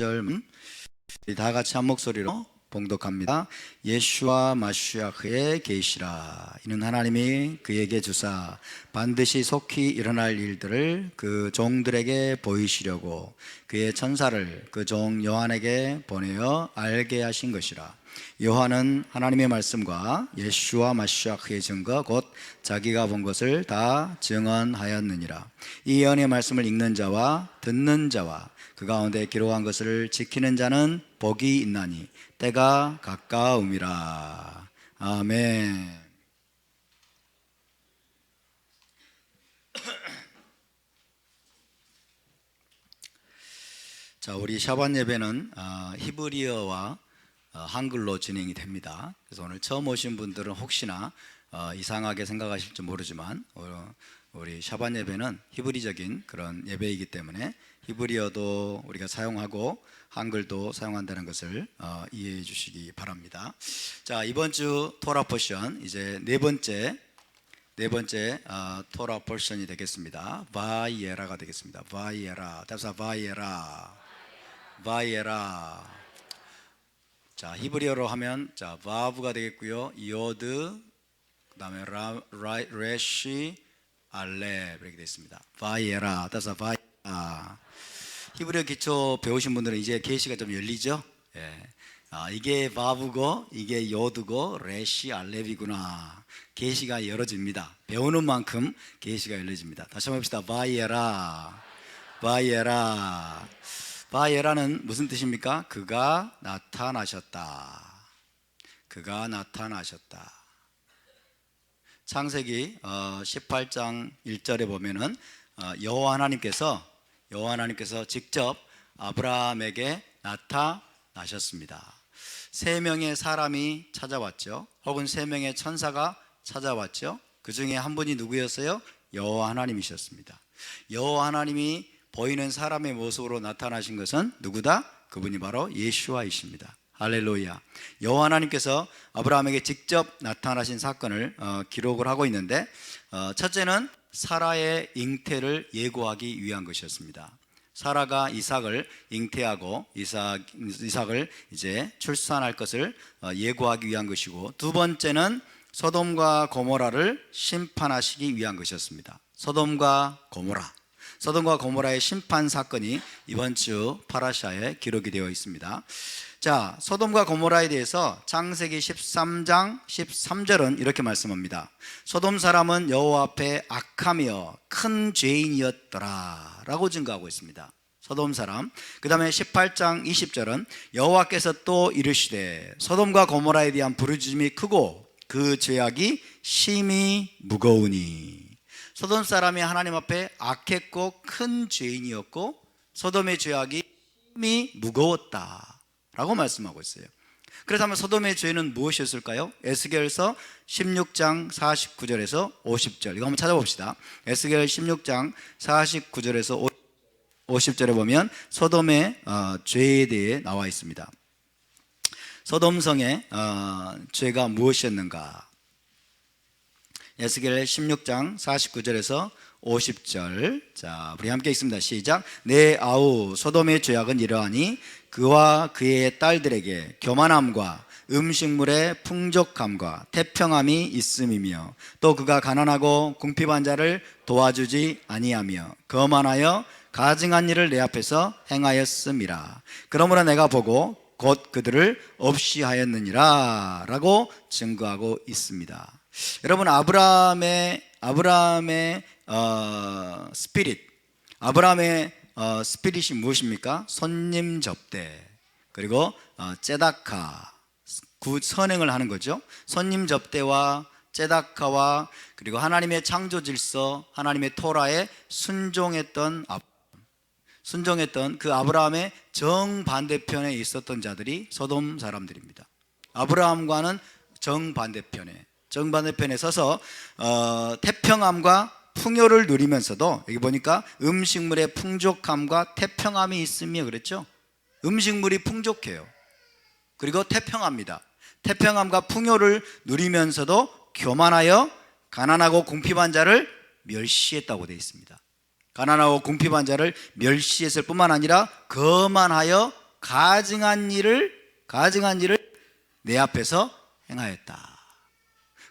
우리 다 같이 한 목소리로 봉독합니다. 예슈아 마슈야흐의 계시라. 이는 하나님이 그에게 주사 반드시 속히 일어날 일들을 그 종들에게 보이시려고 그의 천사를 그 종 요한에게 보내어 알게 하신 것이라. 요한은 하나님의 말씀과 예슈아 마슈야흐의 증거 곧 자기가 본 것을 다 증언하였느니라. 이 예언의 말씀을 읽는 자와 듣는 자와 그 가운데 기록한 것을 지키는 자는 복이 있나니 때가 가까움이라. 아멘. 자, 우리 샤반 예배는 히브리어와 한글로 진행이 됩니다. 그래서 오늘 처음 오신 분들은 혹시나 이상하게 생각하실지 모르지만 우리 샤반 예배는 히브리적인 그런 예배이기 때문에 히브리어도 우리가 사용하고 한글도 사용한다는 것을 이해해 주시기 바랍니다. 자, 이번 주 토라 포션 이제 네 번째 토라 포션이 되겠습니다. 바이에라가 되겠습니다. 바이에라. 답사 바이에라. 바이에라. 자, 히브리어로 하면 자 바브가 되겠고요. 요드 그다음에 레시 알레 이렇게 되어 있습니다. 바이에라. 답사 바이에라. 히브리어 기초 배우신 분들은 이제 계시가 좀 열리죠? 예. 이게 바브고 이게 요드고 레시 알렙이구나. 계시가 열어집니다. 배우는 만큼 계시가 열려집니다. 다시 한번 봅시다. 바이에라. 바이에라. 바이에라는 무슨 뜻입니까? 그가 나타나셨다. 그가 나타나셨다. 창세기 18장 1절에 보면은 여호와 하나님께서 직접 아브라함에게 나타나셨습니다. 세 명의 사람이 찾아왔죠. 혹은 세 명의 천사가 찾아왔죠. 그 중에 한 분이 누구였어요? 여호와 하나님이셨습니다. 여호와 하나님이 보이는 사람의 모습으로 나타나신 것은 누구다? 그분이 바로 예슈아이십니다. 할렐루야. 여호와 하나님께서 아브라함에게 직접 나타나신 사건을 기록을 하고 있는데 첫째는 사라의 잉태를 예고하기 위한 것이었습니다. 사라가 이삭을 잉태하고 이삭을 이제 출산할 것을 예고하기 위한 것이고, 두 번째는 소돔과 고모라를 심판하시기 위한 것이었습니다. 소돔과 고모라의 심판 사건이 이번 주 파라샤에 기록이 되어 있습니다. 자, 소돔과 고모라에 대해서 창세기 13장 13절은 이렇게 말씀합니다. 소돔 사람은 여호와 앞에 악하며 큰 죄인이었더라 라고 증거하고 있습니다. 소돔 사람. 그 다음에 18장 20절은 여호와께서 또 이르시되 소돔과 고모라에 대한 부르짖음이 크고 그 죄악이 심히 무거우니. 소돔 사람이 하나님 앞에 악했고 큰 죄인이었고 소돔의 죄악이 심히 무거웠다 라고 말씀하고 있어요. 그렇다면 소돔의 죄는 무엇이었을까요? 에스겔서 16장 49절에서 50절 이거 한번 찾아봅시다. 에스겔 16장 49절에서 50절에 보면 소돔의 죄에 대해 나와 있습니다. 소돔성의 죄가 무엇이었는가? 에스겔 16장 49절에서 50절. 자, 우리 함께 읽습니다. 시작. 내 아우 소돔의 죄악은 이러하니 그와 그의 딸들에게 교만함과 음식물의 풍족함과 태평함이 있음이며 또 그가 가난하고 궁핍한 자를 도와주지 아니하며 거만하여 가증한 일을 내 앞에서 행하였음이라. 그러므로 내가 보고 곧 그들을 없이 하였느니라 라고 증거하고 있습니다. 여러분, 아브라함의 스피릿이 무엇입니까? 손님 접대, 그리고 ጼ다카, 선행을 하는 거죠. 손님 접대와 ጼ다카와 그리고 하나님의 창조 질서, 하나님의 토라에 순종했던 그 아브라함의 정반대편에 있었던 자들이 소돔 사람들입니다. 아브라함과는 정반대편에 서서 태평함과 풍요를 누리면서도, 여기 보니까 음식물의 풍족함과 태평함이 있으며 그랬죠. 음식물이 풍족해요. 그리고 태평합니다. 태평함과 풍요를 누리면서도 교만하여 가난하고 궁핍한 자를 멸시했다고 되어 있습니다. 가난하고 궁핍한 자를 멸시했을 뿐만 아니라 거만하여 가증한 일을 내 앞에서 행하였다.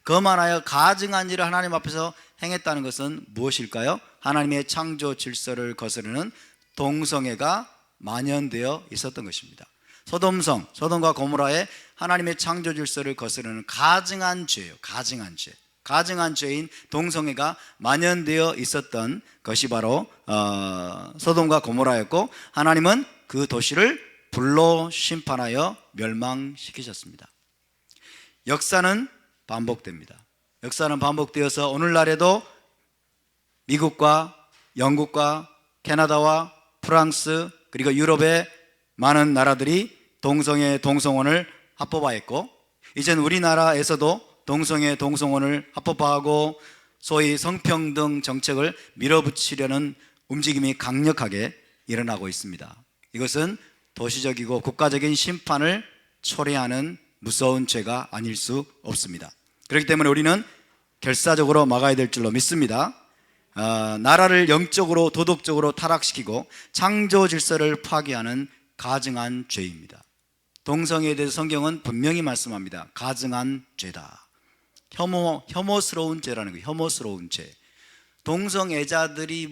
그만하여 가증한 일을 하나님 앞에서 행했다는 것은 무엇일까요? 하나님의 창조 질서를 거스르는 동성애가 만연되어 있었던 것입니다. 소돔과 고모라의 하나님의 창조 질서를 거스르는 가증한 죄예요. 가증한 죄인 동성애가 만연되어 있었던 것이 바로 소돔과 고모라였고, 하나님은 그 도시를 불로 심판하여 멸망시키셨습니다. 역사는 반복됩니다. 역사는 반복되어서 오늘날에도 미국과 영국과 캐나다와 프랑스 그리고 유럽의 많은 나라들이 동성애 동성혼을 합법화했고, 이젠 우리나라에서도 동성애 동성혼을 합법화하고 소위 성평등 정책을 밀어붙이려는 움직임이 강력하게 일어나고 있습니다. 이것은 도시적이고 국가적인 심판을 초래하는 무서운 죄가 아닐 수 없습니다. 그렇기 때문에 우리는 결사적으로 막아야 될 줄로 믿습니다. 나라를 영적으로 도덕적으로 타락시키고 창조 질서를 파괴하는 가증한 죄입니다. 동성애에 대해서 성경은 분명히 말씀합니다. 가증한 죄다. 혐오스러운 죄라는 거예요. 혐오스러운 죄. 동성애자들이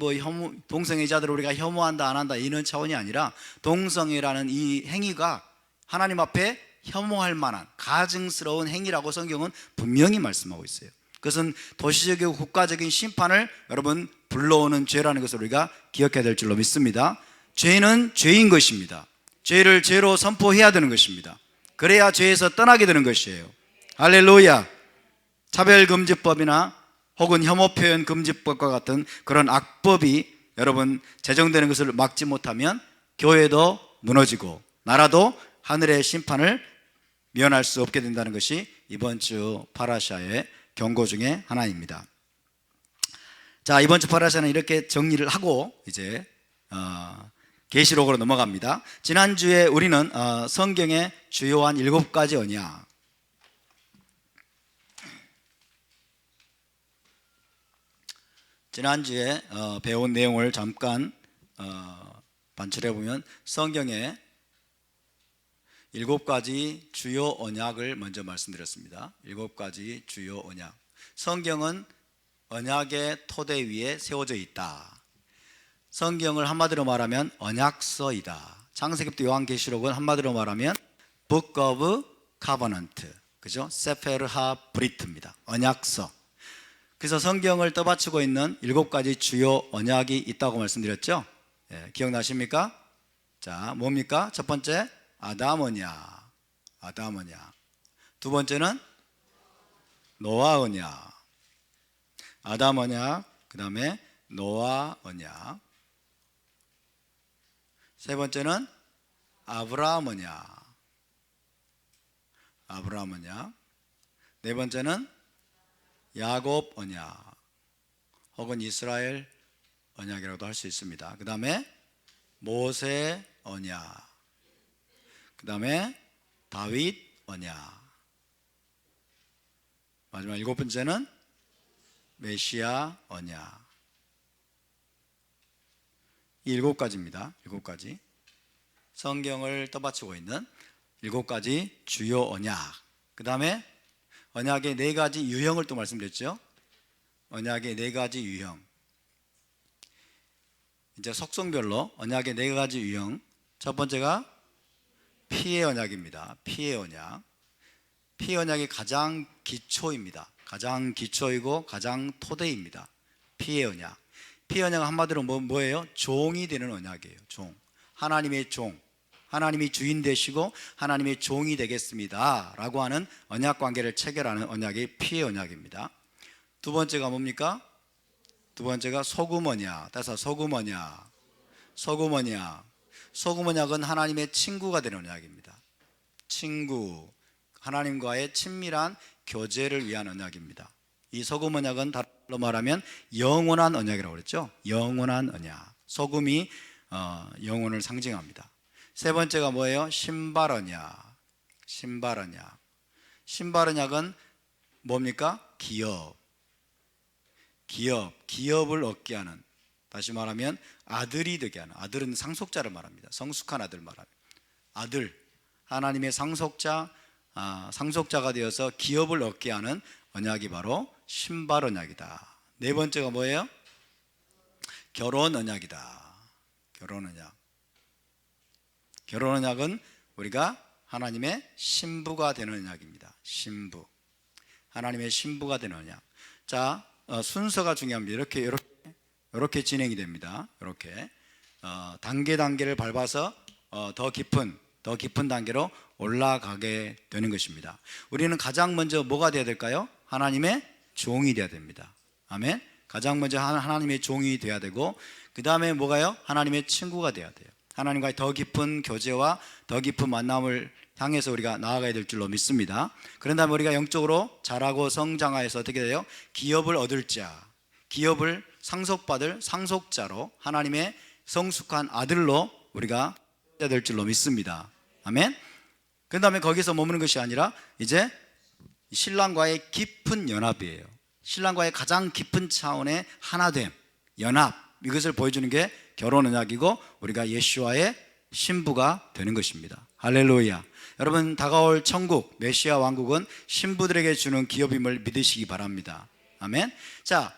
동성애자들을 우리가 혐오한다 안 한다 이런 차원이 아니라, 동성애라는 이 행위가 하나님 앞에 혐오할 만한 가증스러운 행위라고 성경은 분명히 말씀하고 있어요. 그것은 도시적이고 국가적인 심판을 여러분 불러오는 죄라는 것을 우리가 기억해야 될 줄로 믿습니다. 죄는 죄인 것입니다. 죄를 죄로 선포해야 되는 것입니다. 그래야 죄에서 떠나게 되는 것이에요. 할렐루야. 차별금지법이나 혹은 혐오표현금지법과 같은 그런 악법이 여러분 제정되는 것을 막지 못하면 교회도 무너지고 나라도 하늘의 심판을 면할 수 없게 된다는 것이 이번 주 파라샤의 경고 중에 하나입니다. 자, 이번 주 파라샤는 이렇게 정리를 하고 이제 계시록으로 넘어갑니다. 지난주에 우리는 성경의 주요한 7가지 언약, 지난주에 배운 내용을 잠깐 반출해 보면 성경의 7가지 주요 언약을 먼저 말씀드렸습니다. 7가지 주요 언약. 성경은 언약의 토대 위에 세워져 있다. 성경을 한마디로 말하면 언약서이다. 창세기부터 요한계시록은 한마디로 말하면 Book of Covenant, 그죠? 세페르하 브리트입니다. 언약서. 그래서 성경을 떠받치고 있는 7가지 주요 언약이 있다고 말씀드렸죠? 기억나십니까? 자, 뭡니까? 첫 번째 아담 언약. 두 번째는 노아 언약. 아담 언약, 그 다음에 노아 언약. 세 번째는 아브라함 언약. 네 번째는 야곱 언약 혹은 이스라엘 언약이라고도 할 수 있습니다. 그 다음에 모세 언약, 그 다음에 다윗 언약, 마지막 7번째는 메시아 언약. 이 7가지입니다. 7가지. 성경을 떠받치고 있는 7가지 주요 언약. 그 다음에 언약의 4가지 유형을 또 말씀드렸죠. 언약의 4가지 유형. 이제 속성별로 언약의 4가지 유형. 첫 번째가 피의 언약입니다. 피의 언약이 가장 기초입니다. 가장 기초이고 가장 토대입니다. 피의 언약은 한마디로 뭐예요? 종이 되는 언약이에요. 하나님의 종. 하나님이 주인 되시고 하나님의 종이 되겠습니다 라고 하는 언약 관계를 체결하는 언약이 피의 언약입니다. 두 번째가 뭡니까? 두 번째가 소금 언약. 따라서 소금 언약은 하나님의 친구가 되는 언약입니다. 하나님과의 친밀한 교제를 위한 언약입니다. 이 소금 언약은 다른 말하면 영원한 언약이라고 그랬죠. 영원한 언약. 소금이 영혼을 상징합니다. 세 번째가 뭐예요? 신발 언약은 뭡니까? 기업을 얻게 하는, 다시 말하면 아들이 되게 하는, 아들은 상속자를 말합니다. 성숙한 아들 말합니다. 아들, 하나님의 상속자가 되어서 기업을 얻게 하는 언약이 바로 신발 언약이다. 네 번째가 뭐예요? 결혼 언약이다. 결혼 언약. 결혼 언약은 우리가 하나님의 신부가 되는 언약입니다. 신부. 하나님의 신부가 되는 언약. 자, 순서가 중요합니다. 이렇게 진행이 됩니다. 이렇게 단계를 밟아서 더 깊은 단계로 올라가게 되는 것입니다. 우리는 가장 먼저 뭐가 되어야 될까요? 하나님의 종이 되어야 됩니다. 아멘. 가장 먼저 하나님의 종이 되어야 되고, 그 다음에 뭐가요? 하나님의 친구가 되어야 돼요. 하나님과의 더 깊은 교제와 더 깊은 만남을 향해서 우리가 나아가야 될 줄로 믿습니다. 그런 다음에 우리가 영적으로 자라고 성장하여서 어떻게 돼요? 기업을 얻을 자, 기업을 상속받을 상속자로, 하나님의 성숙한 아들로 우리가 해야 될 줄로 믿습니다. 아멘. 그 다음에 거기서 머무는 것이 아니라 이제 신랑과의 깊은 연합이에요. 신랑과의 가장 깊은 차원의 하나됨, 연합, 이것을 보여주는 게 결혼 언약이고, 우리가 예수와의 신부가 되는 것입니다. 할렐루야. 여러분, 다가올 천국, 메시아 왕국은 신부들에게 주는 기업임을 믿으시기 바랍니다. 아멘. 자,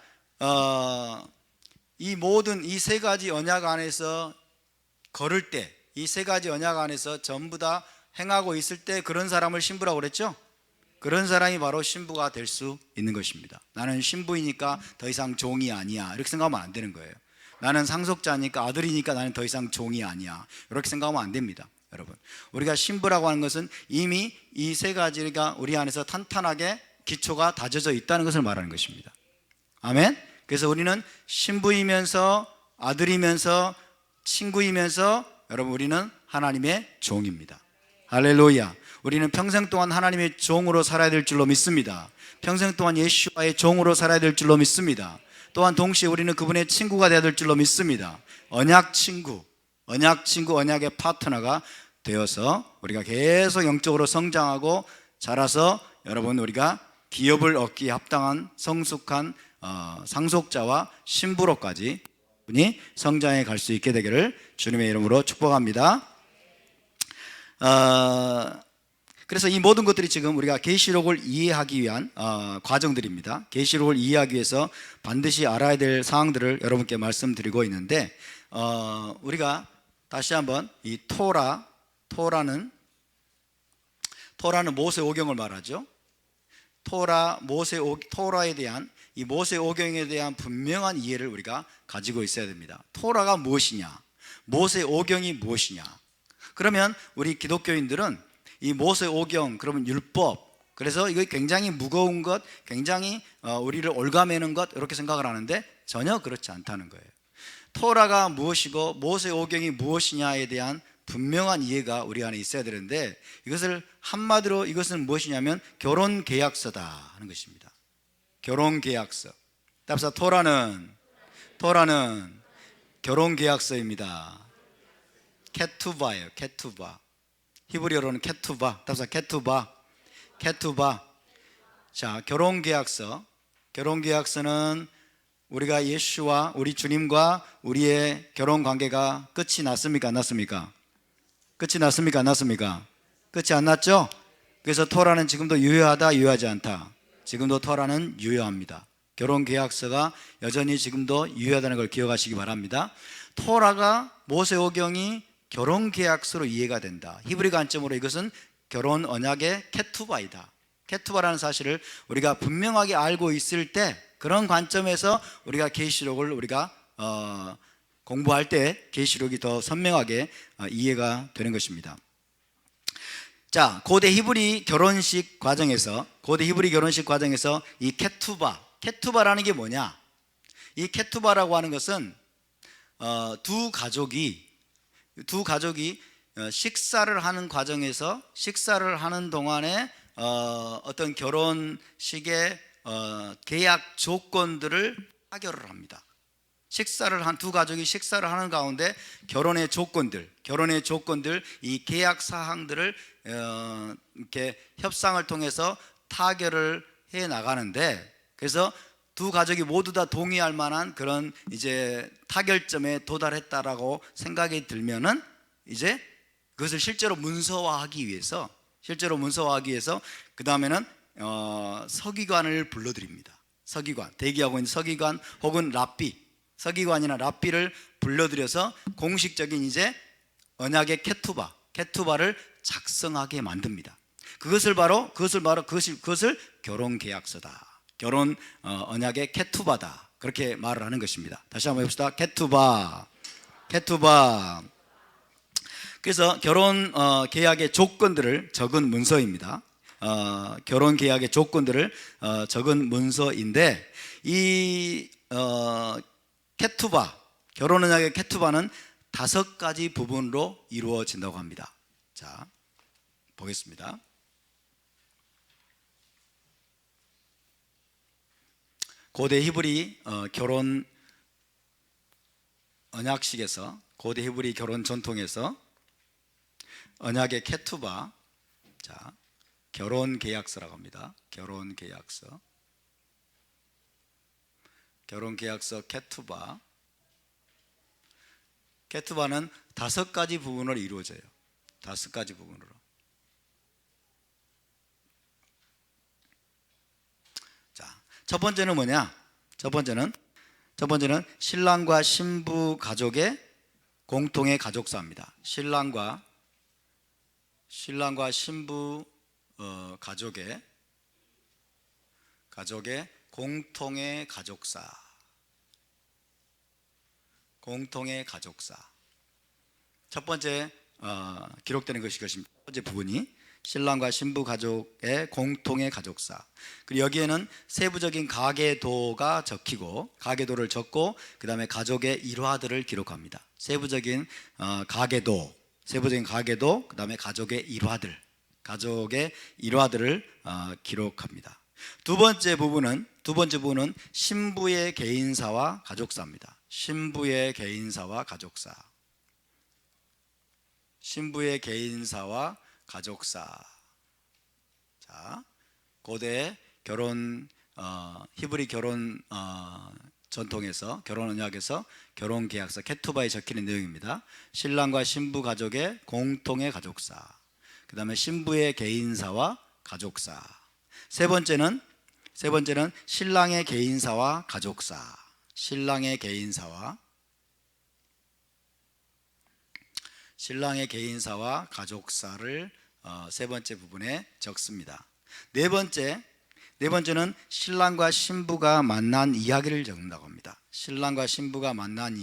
이 모든 이 세 가지 언약 안에서 걸을 때, 이 세 가지 언약 안에서 전부 다 행하고 있을 때 그런 사람을 신부라고 그랬죠? 그런 사람이 바로 신부가 될 수 있는 것입니다. 나는 신부이니까 더 이상 종이 아니야, 이렇게 생각하면 안 되는 거예요. 나는 상속자니까, 아들이니까 나는 더 이상 종이 아니야, 이렇게 생각하면 안 됩니다. 여러분, 우리가 신부라고 하는 것은 이미 이 세 가지가 우리 안에서 탄탄하게 기초가 다져져 있다는 것을 말하는 것입니다. 아멘. 그래서 우리는 신부이면서 아들이면서 친구이면서, 여러분, 우리는 하나님의 종입니다. 할렐루야. 우리는 평생 동안 하나님의 종으로 살아야 될 줄로 믿습니다. 평생 동안 예수와의 종으로 살아야 될 줄로 믿습니다. 또한 동시에 우리는 그분의 친구가 되어야 될 줄로 믿습니다. 언약의 파트너가 되어서 우리가 계속 영적으로 성장하고 자라서, 여러분, 우리가 기업을 얻기에 합당한 성숙한 상속자와 신부로까지 분이 성장해 갈 수 있게 되기를 주님의 이름으로 축복합니다. 그래서 이 모든 것들이 지금 우리가 계시록을 이해하기 위한 과정들입니다. 계시록을 이해하기 위해서 반드시 알아야 될 사항들을 여러분께 말씀드리고 있는데, 우리가 다시 한번 이 토라는 모세오경을 말하죠. 토라에 대한, 이 모세오경에 대한 분명한 이해를 우리가 가지고 있어야 됩니다. 토라가 무엇이냐, 모세오경이 무엇이냐. 그러면 우리 기독교인들은 이 모세오경, 그러면 율법, 그래서 이거 굉장히 무거운 것, 굉장히 우리를 올가매는 것, 이렇게 생각을 하는데 전혀 그렇지 않다는 거예요. 토라가 무엇이고 모세오경이 무엇이냐에 대한 분명한 이해가 우리 안에 있어야 되는데, 이것을 한마디로 이것은 무엇이냐면 결혼계약서다 하는 것입니다. 결혼계약서. 답사, 토라는 결혼계약서입니다. 케투바예요. 케투바. 히브리어로는 케투바. 답사, 케투바. 자, 결혼계약서는 우리가 예수와 우리 주님과 우리의 결혼 관계가 끝이 났습니까? 안 났습니까? 끝이 났습니까? 안 났습니까? 끝이 안 났죠? 그래서 토라는 지금도 유효하다, 유효하지 않다? 지금도 토라는 유효합니다. 결혼계약서가 여전히 지금도 유효하다는 걸 기억하시기 바랍니다. 토라가, 모세오경이 결혼계약서로 이해가 된다. 히브리 관점으로 이것은 결혼 언약의 케투바이다. 케투바라는 사실을 우리가 분명하게 알고 있을 때, 그런 관점에서 우리가 계시록을 우리가 공부할 때 계시록이 더 선명하게 이해가 되는 것입니다. 자, 고대 히브리 결혼식 과정에서 이 케투바라는 게 뭐냐? 이 케투바라고 하는 것은 두 가족이 식사를 하는 과정에서, 식사를 하는 동안에 어떤 결혼식의 계약 조건들을 타결을 합니다. 두 가족이 식사를 하는 가운데 결혼의 조건들, 이 계약 사항들을 이렇게 협상을 통해서 타결을 해 나가는데, 그래서 두 가족이 모두 다 동의할 만한 그런 이제 타결점에 도달했다라고 생각이 들면은 이제 그것을 실제로 문서화하기 위해서 그 다음에는 서기관을 불러드립니다. 서기관, 대기하고 있는 서기관 혹은 랍비, 서기관이나 랍비를 불러들여서 공식적인 이제 언약의 케투바를 작성하게 만듭니다. 그것을 결혼 계약서다. 결혼 언약의 케투바다. 그렇게 말을 하는 것입니다. 다시 한번 해봅시다. 케투바. 그래서 결혼 계약의 조건들을 적은 문서입니다. 결혼 계약의 조건들을 적은 문서인데, 이 케투바, 결혼 언약의 케투바는 5가지 부분으로 이루어진다고 합니다. 자, 보겠습니다. 고대 히브리 결혼 언약식에서, 고대 히브리 결혼 전통에서 언약의 케투바, 자, 결혼 계약서라고 합니다. 결혼 계약서 케투바는 5가지 부분으로 이루어져요. 5가지 부분으로. 자, 첫 번째는 뭐냐? 첫 번째는 신랑과 신부 가족의 공통의 가족사입니다. 신랑과 신부 가족의 공통의 가족사. 첫 번째 기록되는 것이 첫 번째 부분이 신랑과 신부 가족의 공통의 가족사. 그리고 여기에는 세부적인 가계도가 적히고, 가계도를 적고 그 다음에 가족의 일화들을 기록합니다. 세부적인 가계도, 그 다음에 가족의 일화들을 기록합니다. 두 번째 부분은 신부의 개인사와 가족사입니다. 신부의 개인사와 가족사. 자, 고대 히브리 결혼 전통에서, 결혼 언약에서 결혼 계약서 케투바에 적히는 내용입니다. 신랑과 신부 가족의 공통의 가족사, 그 다음에 신부의 개인사와 가족사. 세 번째는 신랑의 개인사와 가족사. 신랑의 개인사와 가족사를 세 번째 부분에 적습니다. 네 번째는 신랑과 신부가 만난 이야기를 적는다고 합니다. 신랑과 신부가 만난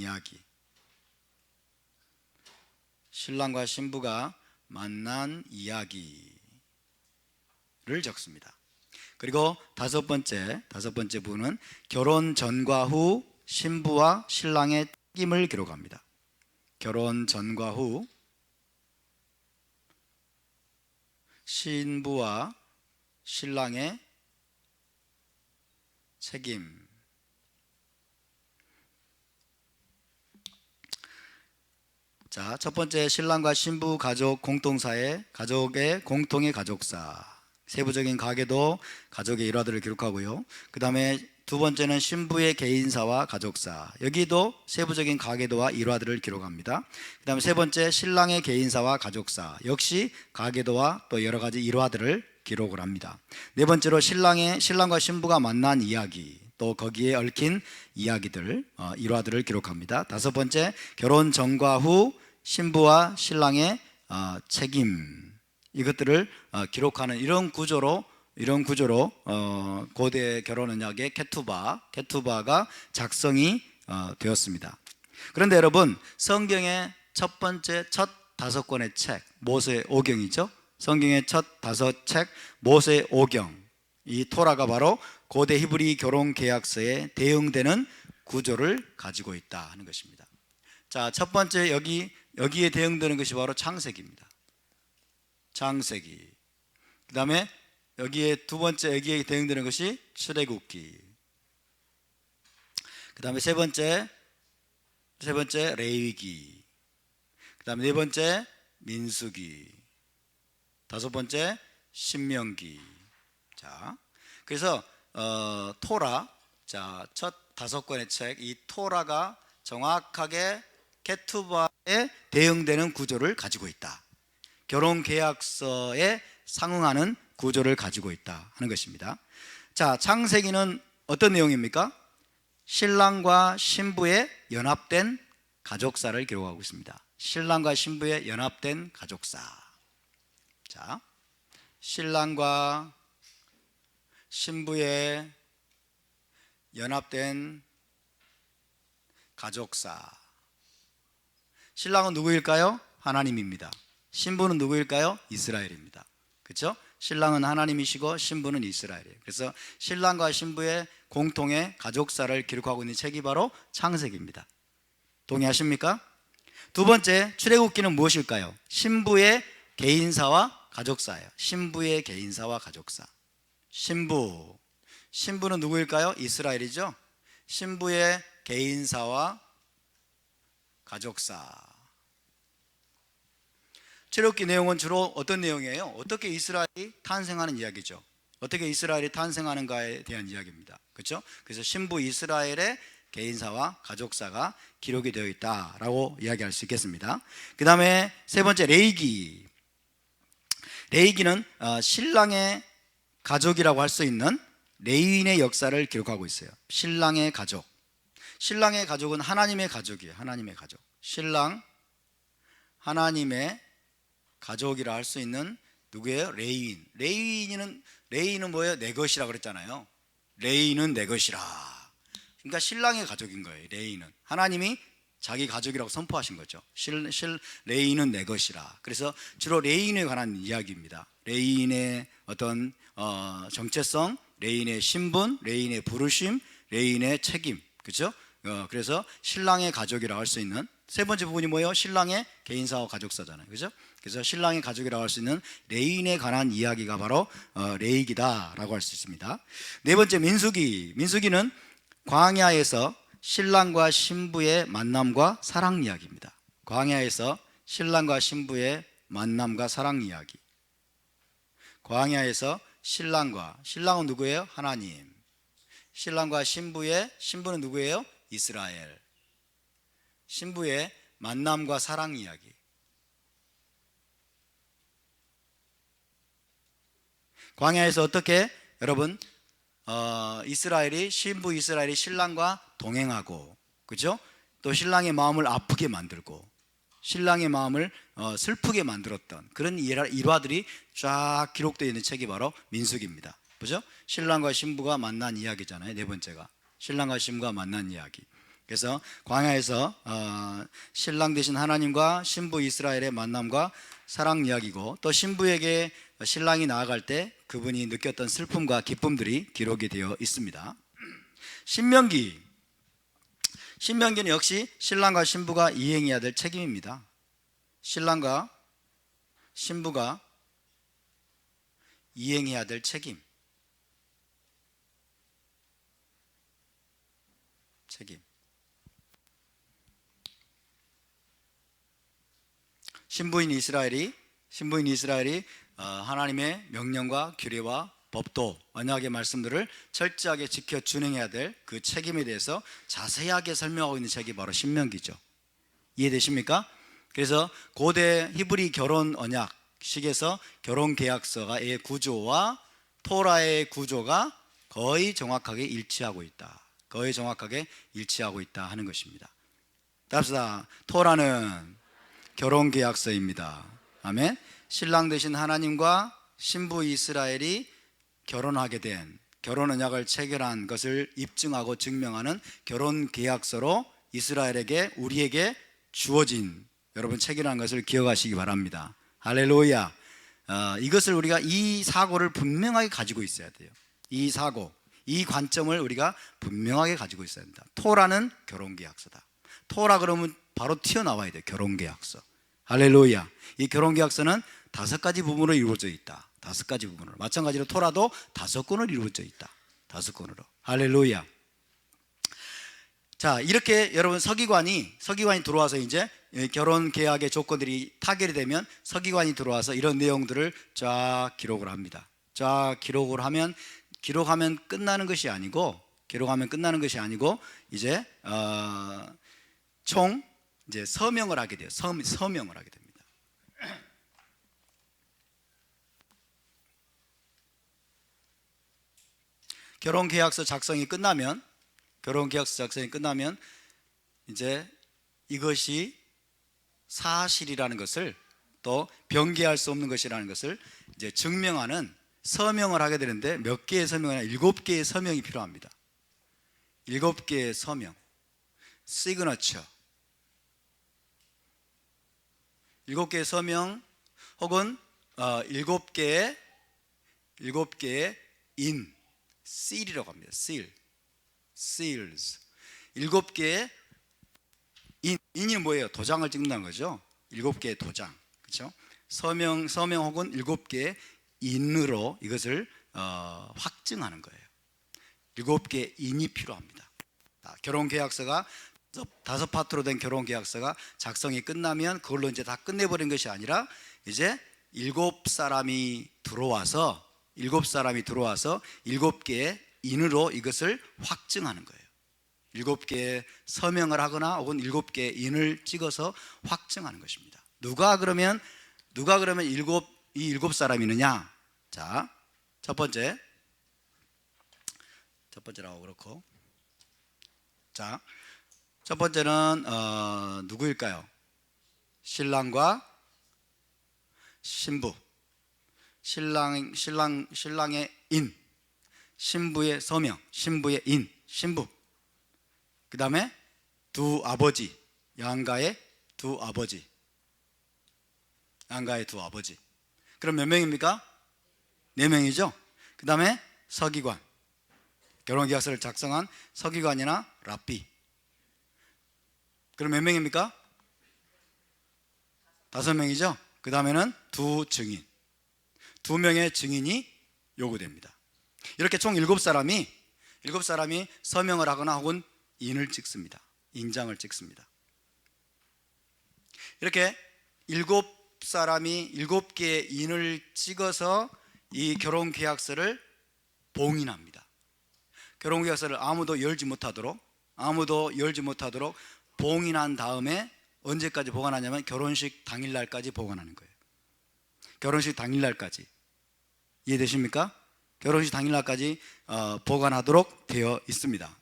이야기를 적습니다. 그리고 다섯 번째 부분은 결혼 전과 후 신부와 신랑의 책임을 기록합니다. 결혼 전과 후 신부와 신랑의 책임. 자, 첫 번째 신랑과 신부 가족의 공통의 가족사. 세부적인 가계도, 가족의 일화들을 기록하고요. 그 다음에 두 번째는 신부의 개인사와 가족사. 여기도 세부적인 가계도와 일화들을 기록합니다. 그 다음에 세 번째 신랑의 개인사와 가족사. 역시 가계도와 또 여러 가지 일화들을 기록을 합니다. 네 번째로 신랑과 신부가 만난 이야기, 또 거기에 얽힌 이야기들, 일화들을 기록합니다. 다섯 번째, 결혼 전과 후 신부와 신랑의 책임, 이것들을 기록하는 이런 구조로 고대 결혼 언약의 케투바가 작성이 되었습니다. 그런데 여러분, 성경의 첫 5권의 책, 모세오경이죠. 성경의 첫 5책 모세오경, 이 토라가 바로 고대 히브리 결혼 계약서에 대응되는 구조를 가지고 있다 하는 것입니다. 자, 첫 번째 여기에 대응되는 것이 바로 창세기입니다. 창세기. 그 다음에 여기에 대응되는 것이 출애굽기. 그 다음에 세 번째 레위기. 그 다음에 네 번째 민수기. 다섯 번째 신명기. 자, 그래서 토라, 자, 첫 5권의 책, 이 토라가 정확하게 케투바에 대응되는 구조를 가지고 있다. 결혼 계약서에 상응하는 구조를 가지고 있다 하는 것입니다. 자, 창세기는 어떤 내용입니까? 신랑과 신부의 연합된 가족사를 기록하고 있습니다. 신랑과 신부의 연합된 가족사. 자, 신랑과 신부의 연합된 가족사. 신랑은 누구일까요? 하나님입니다. 신부는 누구일까요? 이스라엘입니다. 그렇죠? 신랑은 하나님이시고 신부는 이스라엘이에요. 그래서 신랑과 신부의 공통의 가족사를 기록하고 있는 책이 바로 창세기입니다. 동의하십니까? 두 번째, 출애굽기는 무엇일까요? 신부의 개인사와 가족사예요. 신부의 개인사와 가족사. 신부는 누구일까요? 이스라엘이죠. 신부의 개인사와 가족사. 출애굽기 내용은 주로 어떤 내용이에요? 어떻게 이스라엘이 탄생하는 이야기죠. 어떻게 이스라엘이 탄생하는가에 대한 이야기입니다. 그렇죠? 그래서 신부 이스라엘의 개인사와 가족사가 기록이 되어 있다라고 이야기할 수 있겠습니다. 그 다음에 세 번째, 레위기는 신랑의 가족이라고 할 수 있는 레위인의 역사를 기록하고 있어요. 신랑의 가족. 신랑의 가족은 하나님의 가족이에요. 하나님의 가족. 신랑, 하나님의 가족이라 할 수 있는 누구예요? 레위인. 레위인은 뭐예요? 내 것이라 그랬잖아요. 레위인은 내 것이라. 그러니까 신랑의 가족인 거예요. 레위인은 하나님이 자기 가족이라고 선포하신 거죠. 레위인은 내 것이라. 그래서 주로 레위인에 관한 이야기입니다. 레위인의 어떤 정체성, 레위인의 신분, 레위인의 부르심, 레위인의 책임. 그렇죠? 그래서 신랑의 가족이라고 할 수 있는 세 번째 부분이 뭐예요? 신랑의 개인사와 가족사잖아요. 그렇죠? 그래서 신랑의 가족이라고 할 수 있는 레위인에 관한 이야기가 바로 레위기다라고 할 수 있습니다. 네 번째, 민수기는 광야에서 신랑과 신부의 만남과 사랑 이야기입니다. 광야에서 신랑과 신부의 만남과 사랑 이야기. 광야에서 신랑은 누구예요? 하나님. 신랑과 신부는 누구예요? 이스라엘. 신부의 만남과 사랑 이야기. 광야에서 어떻게 여러분 신부 이스라엘이 신랑과 동행하고, 그죠? 또 신랑의 마음을 아프게 만들고 신랑의 마음을 슬프게 만들었던 그런 일화들이 쫙 기록되어 있는 책이 바로 민수기입니다. 그죠? 신랑과 신부가 만난 이야기잖아요. 네 번째가 신랑과 신부가 만난 이야기. 그래서 광야에서 신랑 되신 하나님과 신부 이스라엘의 만남과 사랑 이야기고, 또 신부에게 신랑이 나아갈 때 그분이 느꼈던 슬픔과 기쁨들이 기록이 되어 있습니다. 신명기는 역시 신랑과 신부가 이행해야 될 책임입니다. 신랑과 신부가 이행해야 될 책임. 신부인 이스라엘이 하나님의 명령과 규례와 법도 언약의 말씀들을 철저하게 지켜 준행해야 될 그 책임에 대해서 자세하게 설명하고 있는 책이 바로 신명기죠. 이해되십니까? 그래서 고대 히브리 결혼 언약식에서 결혼 계약서의 구조와 토라의 구조가 거의 정확하게 일치하고 있다 하는 것입니다. 답시다. 토라는 결혼 계약서입니다. 아멘. 신랑 되신 하나님과 신부 이스라엘이 결혼하게 된 결혼 언약을 체결한 것을 입증하고 증명하는 결혼 계약서로 이스라엘에게 우리에게 주어진 여러분 체결한 것을 기억하시기 바랍니다. 할렐루야. 이것을 우리가 이 사고를 분명하게 가지고 있어야 돼요. 이 사고, 이 관점을 우리가 분명하게 가지고 있어야 합니다. 토라는 결혼 계약서다. 토라 그러면 바로 튀어나와야 돼요. 결혼 계약서. 할렐루야. 이 결혼 계약서는 5가지 부분으로 이루어져 있다. 5가지 부분으로. 마찬가지로 토라도 5권으로 이루어져 있다. 5권으로. 할렐루야. 자, 이렇게 여러분 서기관이 들어와서 이제 결혼 계약의 조건들이 타결이 되면 서기관이 들어와서 이런 내용들을 쫙 기록을 합니다. 쫙 기록하면 끝나는 것이 아니고 이제 총 이제 서명을 하게 돼요. 서명을 하게 됩니다. 결혼계약서 작성이 끝나면 이제 이것이 사실이라는 것을, 또 변개할 수 없는 것이라는 것을 이제 증명하는 서명을 하게 되는데, 몇 개의 서명이 아니라 7개의 서명이 필요합니다. 7개의 서명, 시그너처, 7개의 서명, 혹은 7개의 인, seal이라고 합니다. seals. 7개의 인이 뭐예요? 도장을 찍는다는 거죠. 7개의 도장, 그렇죠? 서명 혹은 7개의 인으로 이것을 확증하는 거예요. 7개의 인이 필요합니다. 결혼계약서가 5파트로 된 결혼계약서가 작성이 끝나면 그걸로 이제 다 끝내버린 것이 아니라, 이제 7사람이 들어와서 7개의 인으로 이것을 확증하는 거예요. 7개의 서명을 하거나 혹은 7개의 인을 찍어서 확증하는 것입니다. 누가 그러면 이 7사람이느냐? 자, 첫 번째라고 그렇고, 자, 첫 번째는 누구일까요? 신랑과 신부, 신랑의 인, 신부의 서명, 신부의 인, 신부. 그 다음에 두 아버지, 양가의 두 아버지. 그럼 몇 명입니까? 4명이죠. 그 다음에 서기관, 결혼계약서를 작성한 서기관이나 랍비. 그럼 몇 명입니까? 5명이죠. 그 다음에는 두 증인, 2명의 증인이 요구됩니다. 이렇게 총 7사람이 서명을 하거나 혹은 인을 찍습니다. 인장을 찍습니다. 이렇게 7사람이 7개의 인을 찍어서 이 결혼계약서를 봉인합니다. 결혼계약서를 아무도 열지 못하도록 봉인한 다음에 언제까지 보관하냐면 결혼식 당일날까지 보관하는 거예요. 결혼식 당일날까지. 이해되십니까? 결혼식 당일날까지 보관하도록 되어 있습니다.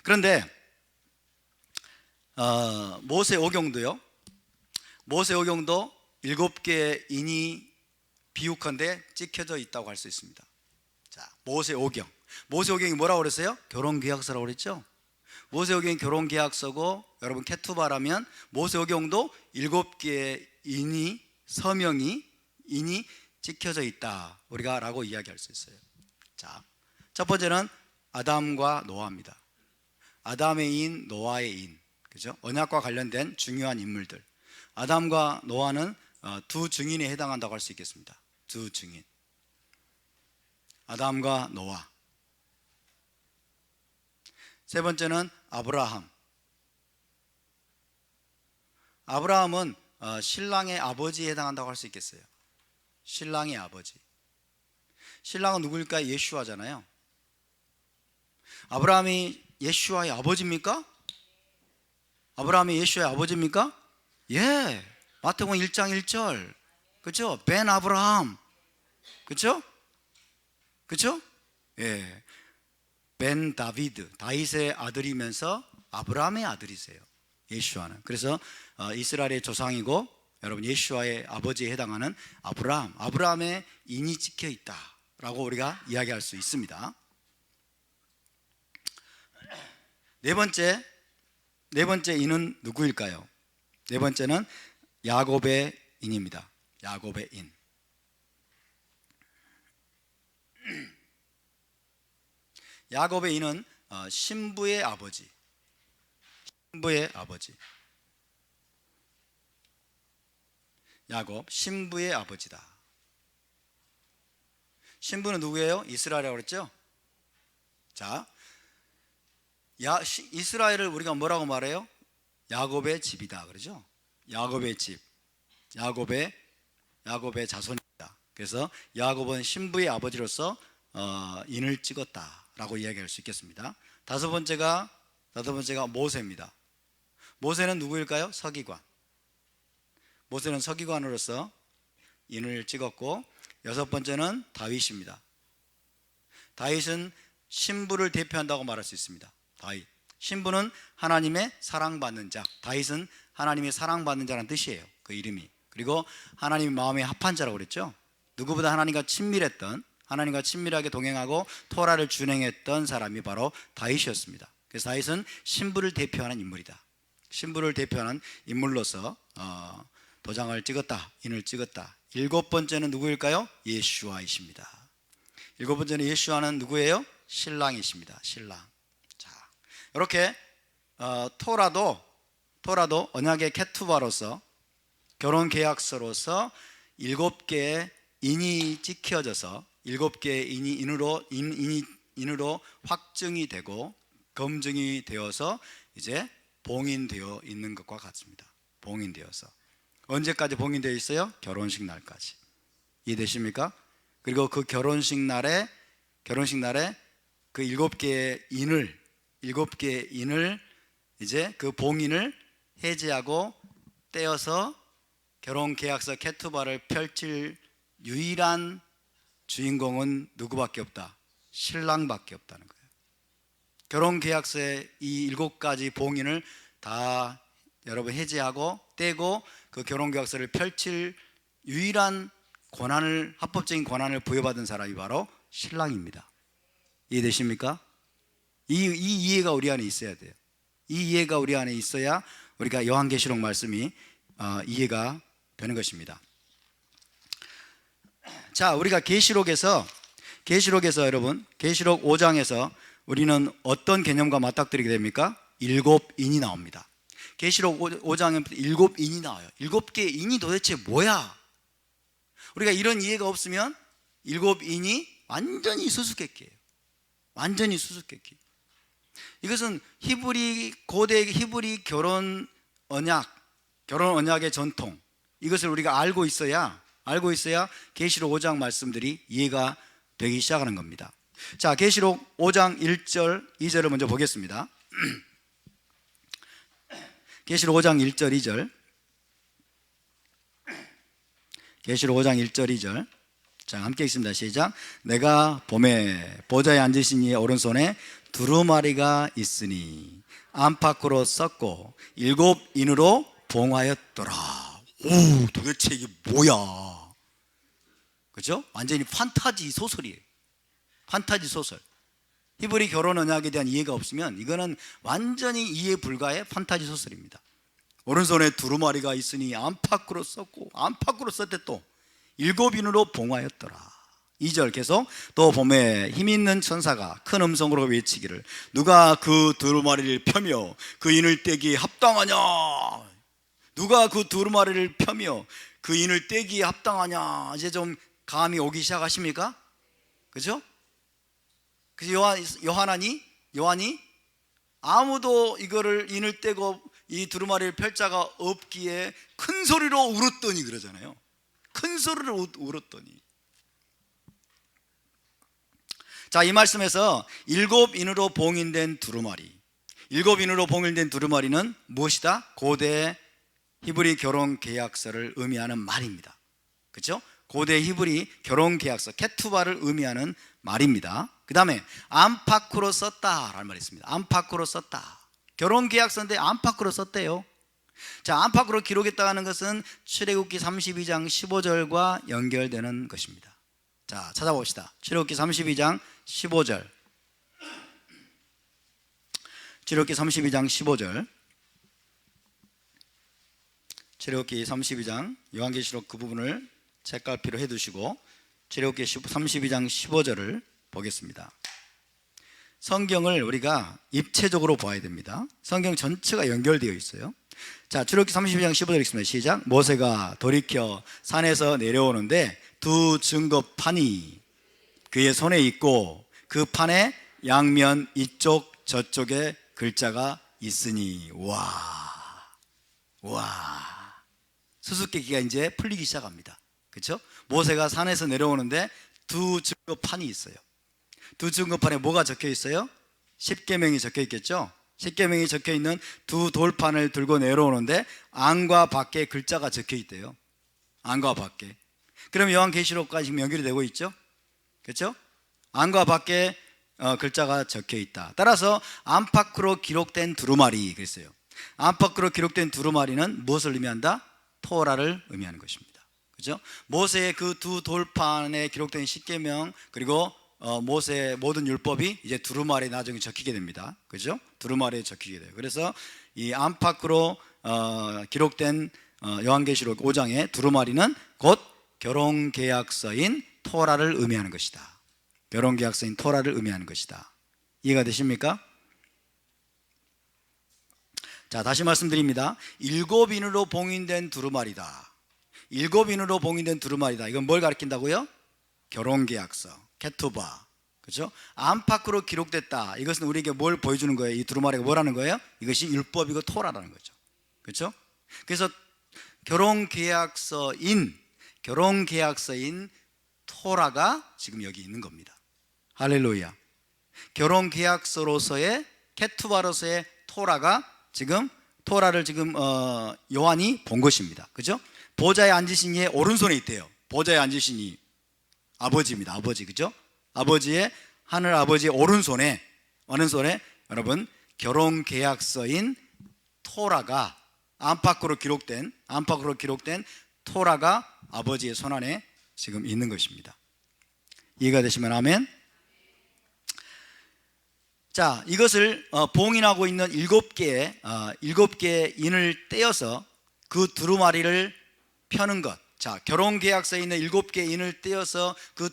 그런데 모세오경도 7개의 인이 비유컨대 찍혀져 있다고 할 수 있습니다. 자, 모세오경이 뭐라고 그랬어요? 결혼계약서라고 그랬죠? 모세오경이 결혼계약서고, 여러분 케투바라면 모세오경도 7개의 인이 찍혀져 있다, 우리가 라고 이야기할 수 있어요. 자, 첫 번째는 아담과 노아입니다. 아담의 인, 노아의 인, 그죠? 언약과 관련된 중요한 인물들. 아담과 노아는 두 증인에 해당한다고 할 수 있겠습니다. 두 증인, 아담과 노아. 세 번째는 아브라함은 신랑의 아버지에 해당한다고 할 수 있겠어요. 신랑의 아버지. 신랑은 누구일까요? 예슈아잖아요. 아브라함이 예슈아의 아버지입니까? 예. 마태복음 1장 1절. 그렇죠? 벤 아브라함. 그렇죠? 예. 벤 다윗의 아들이면서 아브라함의 아들이세요, 예슈아는. 그래서 이스라엘의 조상이고, 여러분 예슈아의 아버지에 해당하는 아브라함의 인이 찍혀 있다라고 우리가 이야기할 수 있습니다. 네 번째 인은 누구일까요? 네 번째는 야곱의 인입니다. 야곱의 인. 야곱의 인은 신부의 아버지. 야곱, 신부의 아버지다. 신부는 누구예요? 이스라엘이라고 그랬죠? 자, 이스라엘을 우리가 뭐라고 말해요? 야곱의 집이다, 그러죠? 야곱의 집, 야곱의 자손이다. 그래서 야곱은 신부의 아버지로서 인을 찍었다라고 이야기할 수 있겠습니다. 다섯 번째가 모세입니다. 모세는 누구일까요? 서기관. 모세는 서기관으로서 인을 찍었고, 여섯 번째는 다윗입니다. 다윗은 신부를 대표한다고 말할 수 있습니다. 다윗. 신부는 하나님의 사랑받는 자. 다윗은 하나님의 사랑받는 자라는 뜻이에요. 그 이름이. 그리고 하나님의 마음에 합한 자라고 그랬죠. 누구보다 하나님과 친밀했던, 하나님과 친밀하게 동행하고 토라를 준행했던 사람이 바로 다윗이었습니다. 그래서 다윗은 신부를 대표하는 인물이다. 신부를 대표하는 인물로서 도장을 찍었다, 인을 찍었다. 일곱 번째는 누구일까요? 예슈아이십니다. 일곱 번째는 예슈아는 누구예요? 신랑이십니다. 신랑. 자, 이렇게 토라도 언약의 케투바로서, 결혼 계약서로서 7개의 인이 찍혀져서 7개의 인으로 확증이 되고 검증이 되어서 이제 봉인되어 있는 것과 같습니다. 봉인되어서. 언제까지 봉인되어 있어요? 결혼식 날까지. 이해되십니까? 그리고 그 결혼식 날에 그 7개의 인을 이제 그 봉인을 해제하고 떼어서 결혼 계약서 케투바를 펼칠 유일한 주인공은 누구밖에 없다? 신랑밖에 없다는 거예요. 결혼 계약서의 이 7가지 봉인을 다 여러분 해제하고 떼고 그 결혼 계약서를 펼칠 유일한 권한을, 합법적인 권한을 부여받은 사람이 바로 신랑입니다. 이해되십니까? 이 이해가 우리 안에 있어야 돼요. 이 이해가 우리 안에 있어야 우리가 요한계시록 말씀이 이해가 되는 것입니다. 자, 우리가 계시록에서 여러분, 계시록 5장에서 우리는 어떤 개념과 맞닥뜨리게 됩니까? 7인이 나옵니다. 계시록 5장에 7인이 나와요. 7개의 인이 도대체 뭐야? 우리가 이런 이해가 없으면 7인이 완전히 수수께끼예요. 완전히 수수께끼. 이것은 고대 히브리 결혼 언약의 전통, 이것을 우리가 알고 있어야 계시록 5장 말씀들이 이해가 되기 시작하는 겁니다. 자, 계시록 5장 1절 2절을 먼저 보겠습니다. 계시록 5장 1절 2절. 계시록 5장 1절 2절. 자, 함께 읽습니다. 시작. 내가 봄에 보좌에 앉으신 이의 오른손에 두루마리가 있으니 안팎으로 썼고 7인으로 봉하였더라. 오, 도대체 이게 뭐야? 그죠? 완전히 판타지 소설이에요. 판타지 소설. 히브리 결혼 언약에 대한 이해가 없으면 이거는 완전히 이해 불가의 판타지 소설입니다. 오른손에 두루마리가 있으니 안팎으로 썼고, 안팎으로 썼대. 또 7인으로 봉하였더라. 2절 계속. 또 봄에 힘있는 천사가 큰 음성으로 외치기를 누가 그 두루마리를 펴며 그 인을 떼기에 합당하냐? 누가 그 두루마리를 펴며 그 인을 떼기에 합당하냐? 이제 좀 감이 오기 시작하십니까? 그죠? 그래서 요한이 아무도 이거를 인을 떼고 이 두루마리를 펼 자가 없기에 큰 소리로 울었더니 그러잖아요. 큰 소리로 울었더니. 자, 이 말씀에서 7인으로 봉인된 두루마리, 7인으로 봉인된 두루마리는 무엇이다? 고대 히브리 결혼 계약서를 의미하는 말입니다. 그렇죠? 고대 히브리 결혼 계약서 케투바를 의미하는 말입니다. 그 다음에 안팎으로 썼다라는 말이 있습니다. 안팎으로 썼다. 결혼 계약서인데 안팎으로 썼대요. 자, 안팎으로 기록했다는 것은 출애굽기 32장 15절과 연결되는 것입니다. 자, 찾아봅시다. 출애굽기 32장 15절. 출애굽기 32장 15절. 출애굽기 32장, 요한계시록 그 부분을 책갈피로 해두시고 출애굽기 32장 15절을 보겠습니다. 성경을 우리가 입체적으로 봐야 됩니다. 성경 전체가 연결되어 있어요. 자, 출애굽기 32장 15절 읽습니다. 시작. 모세가 돌이켜 산에서 내려오는데 두 증거판이 그의 손에 있고 그 판에 양면 이쪽 저쪽에 글자가 있으니 와 수수께끼가 이제 풀리기 시작합니다. 그렇죠? 모세가 산에서 내려오는데 두 증거판이 있어요. 두 증거판에 뭐가 적혀 있어요? 십계명이 적혀 있겠죠? 십계명이 적혀 있는 두 돌판을 들고 내려오는데 안과 밖에 글자가 적혀 있대요. 안과 밖에. 그럼 요한계시록과 지금 연결이 되고 있죠? 그렇죠? 안과 밖에 글자가 적혀 있다. 따라서 안팎으로 기록된 두루마리 그랬어요. 안팎으로 기록된 두루마리는 무엇을 의미한다? 토라를 의미하는 것입니다. 그렇죠? 모세의 그 두 돌판에 기록된 십계명 그리고 모세의 모든 율법이 이제 두루마리에 나중에 적히게 됩니다. 그렇죠? 두루마리에 적히게 돼요. 그래서 이 안팎으로 기록된 요한계시록 5장의 두루마리는 곧 결혼계약서인 토라를 의미하는 것이다. 결혼계약서인 토라를 의미하는 것이다. 이해가 되십니까? 자, 다시 말씀드립니다. 7인으로 봉인된 두루마리다. 7인으로 봉인된 두루마리다. 이건 뭘 가리킨다고요? 결혼계약서, 케투바. 그렇죠? 안팎으로 기록됐다. 이것은 우리에게 뭘 보여주는 거예요? 이 두루마리가 뭐라는 거예요? 이것이 율법이고 토라라는 거죠. 그렇죠? 그래서 결혼계약서인 토라가 지금 여기 있는 겁니다. 할렐루야. 결혼계약서로서의 케투바로서의 토라가 지금 토라를 지금 요한이 본 것입니다. 그죠? 보좌에 앉으신 이의 오른손에 있대요. 보좌에 앉으신 이 아버지입니다. 아버지. 그죠? 아버지의 하늘 아버지의 오른손에 여러분 결혼계약서인 토라가 안팎으로 기록된 토라가 아버지의 손안에 지금 있는 것입니다. 이해가 되시면 아멘. 자, 이것을 봉인하고 있는 7개의 인을 떼어서 그 두루마리를 펴는 것. 자, 결혼계약서에 있는 7개의 인을 떼어서 그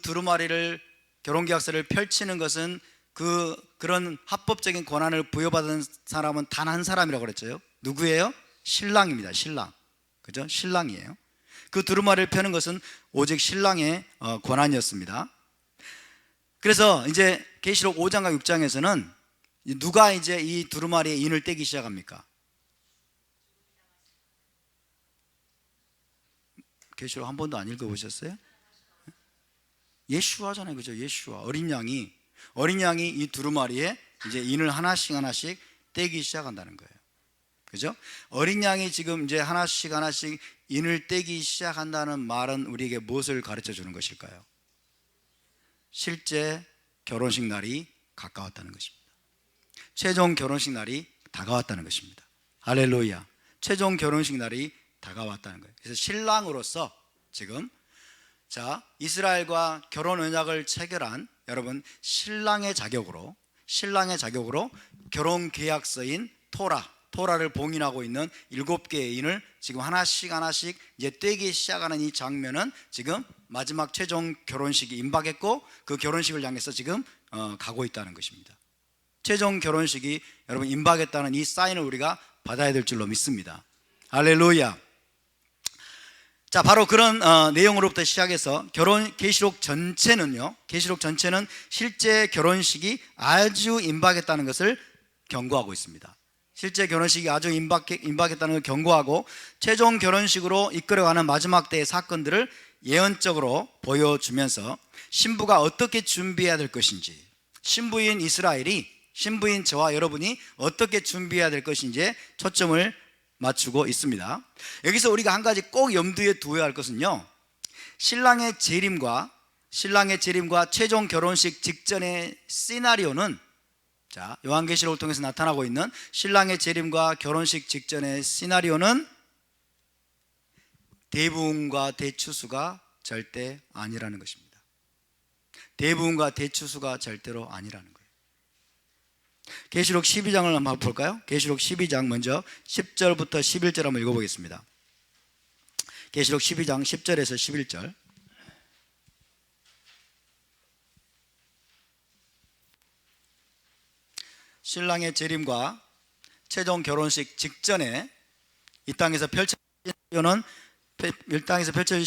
결혼계약서를 펼치는 것은 그런 합법적인 권한을 부여받은 사람은 단 한 사람이라고 그랬죠. 누구예요? 신랑입니다. 신랑. 그죠? 신랑이에요. 그 두루마리를 펴는 것은 오직 신랑의 권한이었습니다. 그래서 이제 계시록 5장과 6장에서는 누가 이제 이 두루마리에 인을 떼기 시작합니까? 계시록 한 번도 안 읽어보셨어요? 예슈아잖아요. 그죠? 예슈아. 어린 양이 이 두루마리에 이제 인을 하나씩 떼기 시작한다는 거예요. 그죠? 어린 양이 지금 이제 하나씩 인을 떼기 시작한다는 말은 우리에게 무엇을 가르쳐 주는 것일까요? 실제 결혼식 날이 가까웠다는 것입니다. 최종 결혼식 날이 다가왔다는 것입니다. 할렐루야. 최종 결혼식 날이 다가왔다는 거예요. 그래서 신랑으로서 지금 이스라엘과 결혼 언약을 체결한 여러분 신랑의 자격으로 결혼 계약서인 토라를 봉인하고 있는 7개의 인을 지금 하나씩 이제 떼기 시작하는 이 장면은 지금 마지막 최종 결혼식이 임박했고 그 결혼식을 향해서 지금 가고 있다는 것입니다. 최종 결혼식이 여러분 임박했다는 이 사인을 우리가 받아야 될 줄로 믿습니다. 할렐루야. 자, 바로 그런 내용으로부터 시작해서 계시록 전체는 실제 결혼식이 아주 임박했다는 것을 경고하고 있습니다. 실제 결혼식이 아주 임박했다는 걸 경고하고 최종 결혼식으로 이끌어가는 마지막 때의 사건들을 예언적으로 보여주면서 신부가 어떻게 준비해야 될 것인지, 신부인 저와 여러분이 어떻게 준비해야 될 것인지에 초점을 맞추고 있습니다. 여기서 우리가 한 가지 꼭 염두에 두어야 할 것은요, 신랑의 재림과 최종 결혼식 직전의 시나리오는 요한계시록을 통해서 나타나고 있는 신랑의 재림과 결혼식 직전의 시나리오는 대부흥과 대추수가 절대 아니라는 것입니다. 대부흥과 대추수가 절대로 아니라는 거예요. 계시록 12장을 한번 볼까요? 계시록 12장 먼저 10절부터 11절 한번 읽어보겠습니다. 계시록 12장 10절에서 11절. 신랑의 재림과 최종 결혼식 직전에 이 땅에서 펼쳐질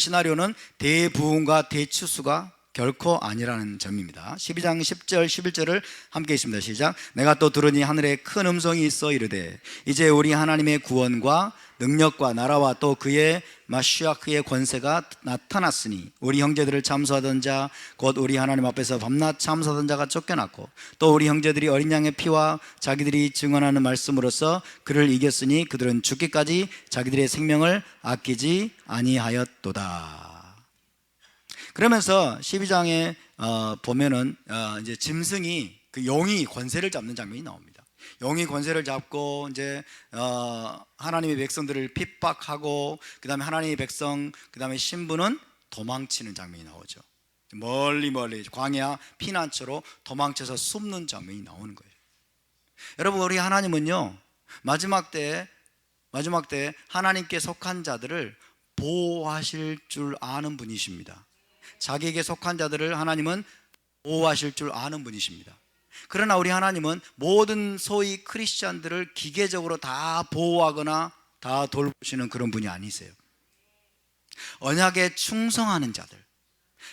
시나리오는 대부흥과 대추수가 결코 아니라는 점입니다. 12장 10절 11절을 함께 있습니다. 시작. 내가 또 들으니 하늘에 큰 음성이 있어 이르되 이제 우리 하나님의 구원과 능력과 나라와 또 그의 마시아크의 권세가 나타났으니 우리 형제들을 참수하던 자 곧 우리 하나님 앞에서 밤낮 참수하던 자가 쫓겨났고 또 우리 형제들이 어린 양의 피와 자기들이 증언하는 말씀으로써 그를 이겼으니 그들은 죽기까지 자기들의 생명을 아끼지 아니하였도다. 그러면서 12장에 보면은 이제 짐승이 그 용이 권세를 잡는 장면이 나옵니다. 용이 권세를 잡고 이제 하나님의 백성들을 핍박하고, 그 다음에 하나님의 백성, 그 다음에 신부는 도망치는 장면이 나오죠. 멀리 광야 피난처로 도망쳐서 숨는 장면이 나오는 거예요. 여러분, 우리 하나님은요, 마지막 때 하나님께 속한 자들을 보호하실 줄 아는 분이십니다. 자기에게 속한 자들을 하나님은 보호하실 줄 아는 분이십니다. 그러나 우리 하나님은 모든 소위 크리스찬들을 기계적으로 다 보호하거나 다 돌보시는 그런 분이 아니세요. 언약에 충성하는 자들,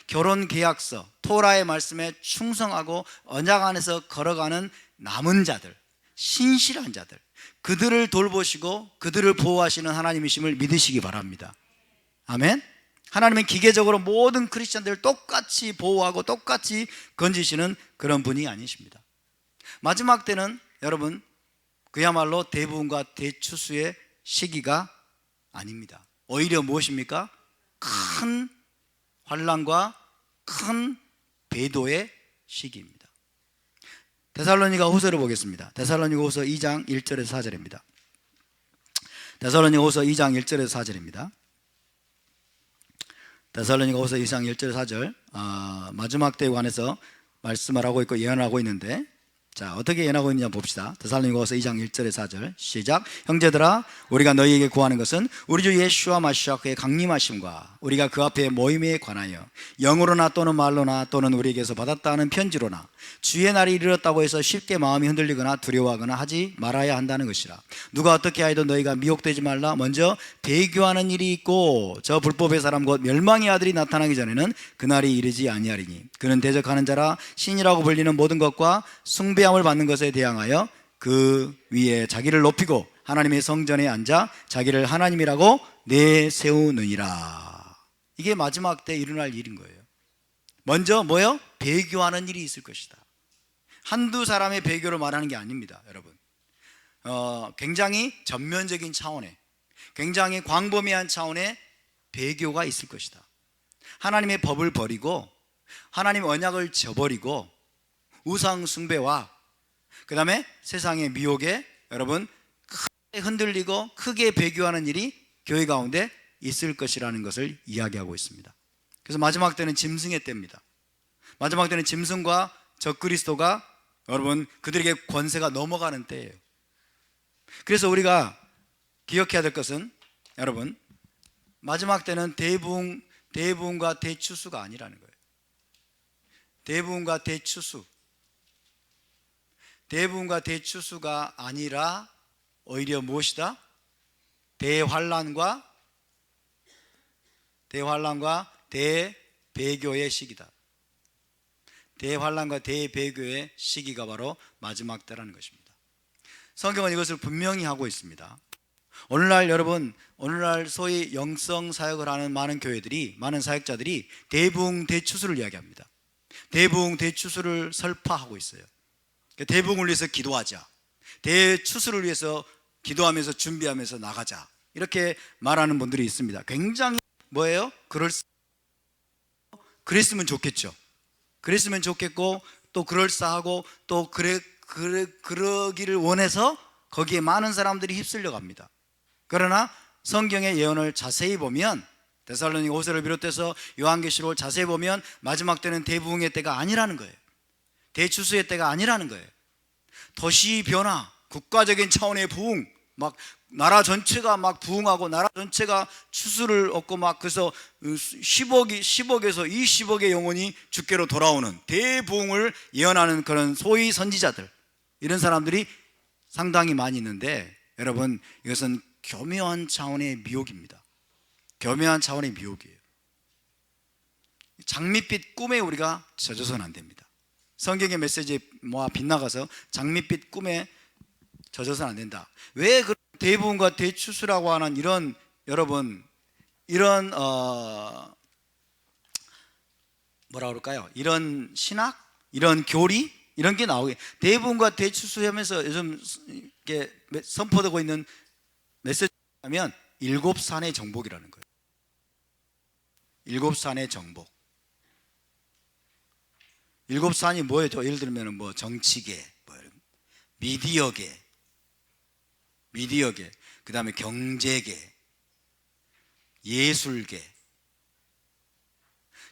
결혼 계약서, 토라의 말씀에 충성하고 언약 안에서 걸어가는 남은 자들, 신실한 자들, 그들을 돌보시고 그들을 보호하시는 하나님이심을 믿으시기 바랍니다. 아멘. 하나님은 기계적으로 모든 크리스찬들을 똑같이 보호하고 똑같이 건지시는 그런 분이 아니십니다. 마지막 때는 여러분, 그야말로 대부흥과 대추수의 시기가 아닙니다. 오히려 무엇입니까? 큰 환난과 큰 배도의 시기입니다. 데살로니가 후서를 보겠습니다. 데살로니가 후서 2장 1절에서 4절입니다. 데살로니가 후서 2장 1절에서 4절입니다. 데살로니가 후서 2장 1절 4절 마지막 때에 관해서 말씀을 하고 있고 예언을 하고 있는데, 자, 어떻게 예언하고 있느냐 봅시다. 데살로니가 후서 2장 1절에 4절 시작. 형제들아, 우리가 너희에게 구하는 것은 우리 주 예수와 마시아 그의 강림하심과 우리가 그 앞에 모임에 관하여 영으로나 또는 말로나 또는 우리에게서 받았다 하는 편지로나 주의 날이 이르렀다고 해서 쉽게 마음이 흔들리거나 두려워하거나 하지 말아야 한다는 것이라. 누가 어떻게 하여도 너희가 미혹되지 말라. 먼저 배교하는 일이 있고 저 불법의 사람 곧 멸망의 아들이 나타나기 전에는 그날이 이르지 아니하리니 그는 대적하는 자라 신이라고 불리는 모든 것과 숭배함을 받는 것에 대항하여 그 위에 자기를 높이고 하나님의 성전에 앉아 자기를 하나님이라고 내세우느니라. 이게 마지막 때 일어날 일인 거예요. 먼저 뭐요? 배교하는 일이 있을 것이다. 한두 사람의 배교를 말하는 게 아닙니다, 여러분. 굉장히 전면적인 차원의, 굉장히 광범위한 차원의 배교가 있을 것이다. 하나님의 법을 버리고 하나님의 언약을 저버리고 우상 숭배와 그 다음에 세상의 미혹에 여러분 크게 흔들리고 크게 배교하는 일이 교회 가운데 있을 것이라는 것을 이야기하고 있습니다. 그래서 마지막 때는 짐승의 때입니다. 마지막 때는 짐승과 적그리스도가 여러분 그들에게 권세가 넘어가는 때예요. 그래서 우리가 기억해야 될 것은 여러분, 마지막 때는 대부흥과 대추수가 아니라는 거예요. 대부흥과 대추수가 아니라 오히려 무엇이다? 대환란과 대배교의 시기다. 대환란과 대배교의 시기가 바로 마지막 때라는 것입니다. 성경은 이것을 분명히 하고 있습니다. 오늘날 여러분, 오늘날 소위 영성 사역을 하는 많은 교회들이, 많은 사역자들이 대부흥 대추수를 이야기합니다. 대부흥 대추수를 설파하고 있어요. 대부흥을 위해서 기도하자, 대추수를 위해서 기도하면서 준비하면서 나가자, 이렇게 말하는 분들이 있습니다. 굉장히 뭐예요? 그랬으면 좋겠죠. 그랬으면 좋겠고 또 그럴싸하고 또 그러기를 원해서 거기에 많은 사람들이 휩쓸려 갑니다. 그러나 성경의 예언을 자세히 보면, 데살로니가 후서를 비롯해서 요한계시록을 자세히 보면 마지막 때는 대부흥의 때가 아니라는 거예요. 대추수의 때가 아니라는 거예요. 도시 변화, 국가적인 차원의 부흥, 막 나라 전체가 막 부흥하고 나라 전체가 추수를 얻고 막 그래서 10억에서 20억의 영혼이 주께로 돌아오는 대부흥을 예언하는 그런 소위 선지자들, 이런 사람들이 상당히 많이 있는데, 여러분 이것은 교묘한 차원의 미혹입니다. 교묘한 차원의 미혹이에요. 장밋빛 꿈에 우리가 젖어서는 안 됩니다. 성경의 메시지에 빗나가서 장밋빛 꿈에 젖어서는 안 된다. 왜 그런 대부흥과 대추수라고 하는 이런, 여러분 이런 뭐라 그럴까요? 이런 신학, 이런 교리, 이런 게 나오게, 대부흥과 대추수 하면서 요즘 이렇게 선포되고 있는 메시지라면 7산의 정복이라는 거예요. 7산의 정복. 일곱 산이 뭐예요? 예를 들면 뭐 정치계, 뭐 미디어계, 그 다음에 경제계, 예술계,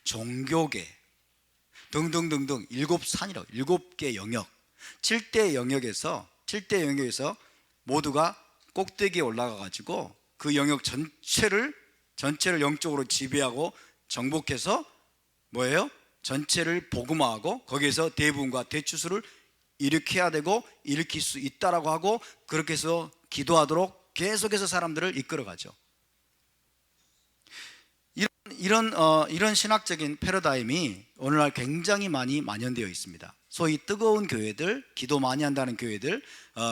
종교계 등등등등 일곱 산이라고, 일곱 개 영역, 7대 영역에서 모두가 꼭대기에 올라가 가지고 그 영역 전체를 영적으로 지배하고 정복해서 뭐예요? 전체를 복음화하고 거기에서 대부분과 대추수를 일으켜야 되고 일으킬 수 있다라고 하고, 그렇게 해서 기도하도록 계속해서 사람들을 이끌어가죠. 이런 신학적인 패러다임이 오늘날 굉장히 많이 만연되어 있습니다. 소위 뜨거운 교회들, 기도 많이 한다는 교회들,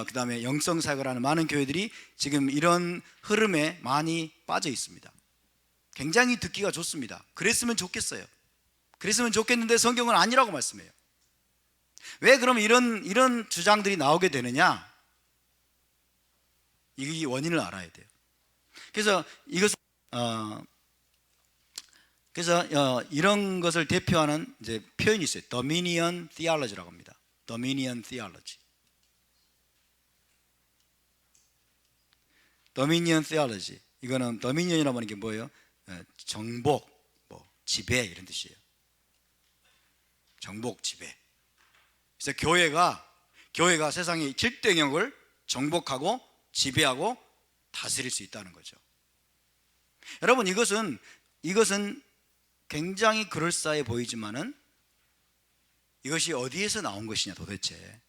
그 다음에 영성사역을 하는 많은 교회들이 지금 이런 흐름에 많이 빠져 있습니다. 굉장히 듣기가 좋습니다. 그랬으면 좋겠어요. 그랬으면 좋겠는데 성경은 아니라고 말씀해요. 왜 그러면 이런 주장들이 나오게 되느냐? 이 원인을 알아야 돼요. 그래서 이런 것을 대표하는 이제 표현이 있어요. Dominion Theology라고 합니다. Dominion Theology. Dominion Theology. 이거는 Dominion이라고 하는 게 뭐예요? 정복, 뭐 지배 이런 뜻이에요. 정복, 지배. 그래서 교회가 세상의 7대 영역을 정복하고 지배하고 다스릴 수 있다는 거죠. 여러분, 이것은 굉장히 그럴싸해 보이지만은 이것이 어디에서 나온 것이냐 도대체.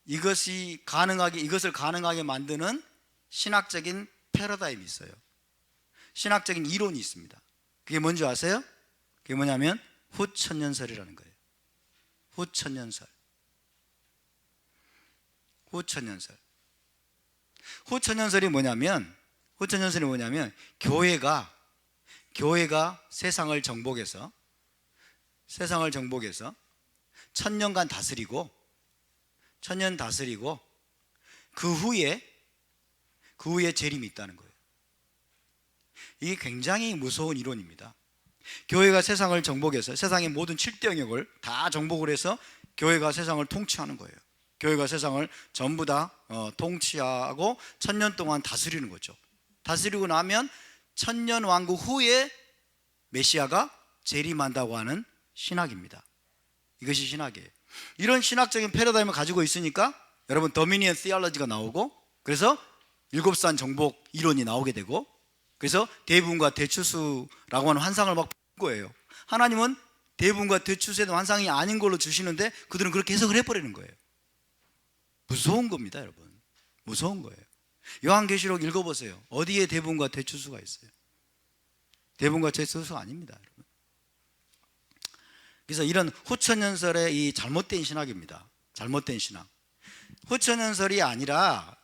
이것을 가능하게 만드는 신학적인 패러다임이 있어요. 신학적인 이론이 있습니다. 그게 뭔지 아세요? 그게 뭐냐면 후천년설이라는 거예요. 후천년설이 뭐냐면 교회가 세상을 정복해서 1000년간 다스리고 그 후에 재림이 있다는 거예요. 이게 굉장히 무서운 이론입니다. 교회가 세상을 정복해서 세상의 모든 7대 영역을 다 정복을 해서 교회가 세상을 통치하는 거예요. 교회가 세상을 전부 다 통치하고 1000년 동안 다스리는 거죠. 다스리고 나면 1000년 왕국 후에 메시아가 재림한다고 하는 신학입니다. 이것이 신학이에요. 이런 신학적인 패러다임을 가지고 있으니까 여러분 도미니언 시올로지가 나오고, 그래서 일곱산 정복 이론이 나오게 되고, 그래서 대부분과 대추수라고 하는 환상을 막 본 거예요. 하나님은 대부분과 대추수의 환상이 아닌 걸로 주시는데 그들은 그렇게 해석을 해버리는 거예요. 무서운 겁니다, 여러분. 무서운 거예요. 요한계시록 읽어보세요. 어디에 대부분과 대추수가 있어요? 대부분과 대추수가 아닙니다, 여러분. 그래서 이런 후천연설의 이 잘못된 신학입니다. 잘못된 신학. 후천연설이 아니라,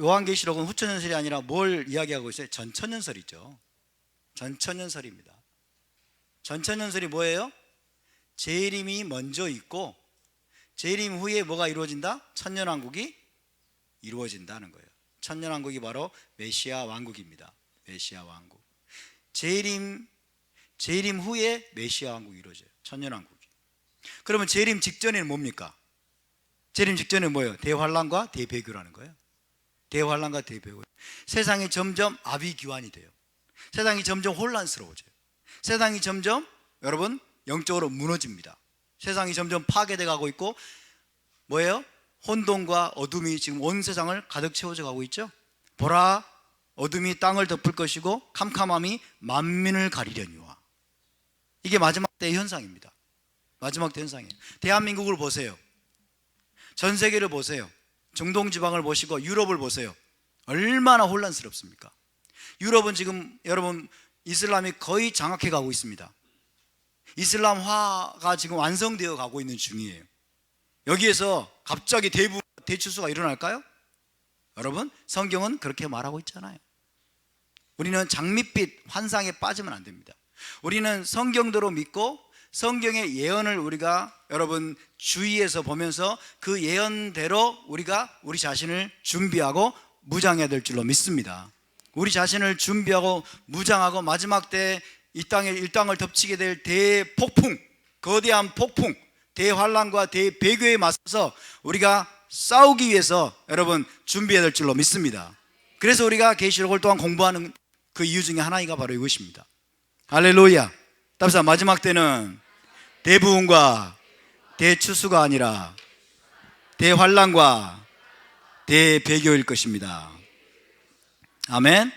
요한계시록은 후천연설이 아니라 뭘 이야기하고 있어요? 전천연설이죠. 전천연설입니다. 전천연설이 뭐예요? 재림이 먼저 있고 재림 후에 뭐가 이루어진다? 천년왕국이 이루어진다는 거예요. 천년왕국이 바로 메시아 왕국입니다. 메시아 왕국. 재림 후에 메시아 왕국이 이루어져요. 천년왕국이. 그러면 재림 직전에는 뭡니까? 재림 직전에 뭐예요? 대환란과 대배교라는 거예요. 대환란과 대배교. 세상이 점점 아비규환이 돼요. 세상이 점점 혼란스러워져요. 세상이 점점 여러분 영적으로 무너집니다. 세상이 점점 파괴돼 가고 있고, 뭐예요? 혼돈과 어둠이 지금 온 세상을 가득 채워져 가고 있죠. 보라, 어둠이 땅을 덮을 것이고 캄캄함이 만민을 가리려니와. 이게 마지막 때의 현상입니다. 마지막 때 현상이에요. 대한민국을 보세요. 전 세계를 보세요. 중동 지방을 보시고 유럽을 보세요. 얼마나 혼란스럽습니까? 유럽은 지금 여러분 이슬람이 거의 장악해 가고 있습니다. 이슬람화가 지금 완성되어 가고 있는 중이에요. 여기에서 갑자기 대추수가 일어날까요? 여러분, 성경은 그렇게 말하고 있잖아요. 우리는 장밋빛 환상에 빠지면 안 됩니다. 우리는 성경대로 믿고 성경의 예언을 우리가 여러분 주위에서 보면서 그 예언대로 우리가 우리 자신을 준비하고 무장해야 될 줄로 믿습니다. 우리 자신을 준비하고 무장하고 마지막 때 이 땅을 덮치게 될 대폭풍, 거대한 폭풍, 대환란과 대배교에 맞서서 우리가 싸우기 위해서 여러분 준비해야 될 줄로 믿습니다. 그래서 우리가 계시록을 또한 공부하는 그 이유 중에 하나가 바로 이것입니다. 할렐루야. 답사 마지막 때는 대부흥과 대추수가 아니라 대환란과 대배교일 것입니다. 아멘.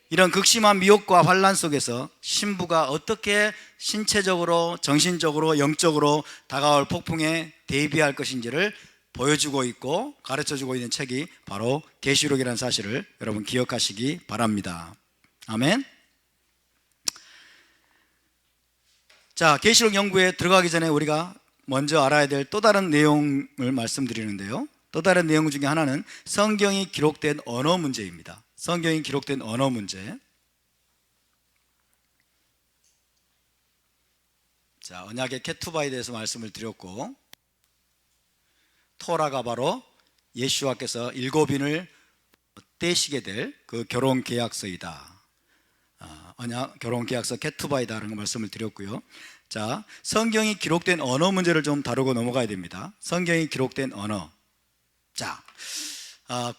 이런 극심한 미혹과 환란 속에서 신부가 어떻게 신체적으로, 정신적으로, 영적으로 다가올 폭풍에 대비할 것인지를 보여주고 있고 가르쳐주고 있는 책이 바로 계시록이라는 사실을 여러분 기억하시기 바랍니다. 아멘. 자, 계시록 연구에 들어가기 전에 우리가 먼저 알아야 될 또 다른 내용을 말씀드리는데요, 또 다른 내용 중에 하나는 성경이 기록된 언어 문제입니다. 성경이 기록된 언어 문제. 자, 언약의 케투바에 대해서 말씀을 드렸고, 토라가 바로 예수와께서 7인을 떼시게 될 그 결혼 계약서이다. 언약 결혼 계약서 케투바이다라는 말씀을 드렸고요. 자, 성경이 기록된 언어 문제를 좀 다루고 넘어가야 됩니다. 성경이 기록된 언어. 자,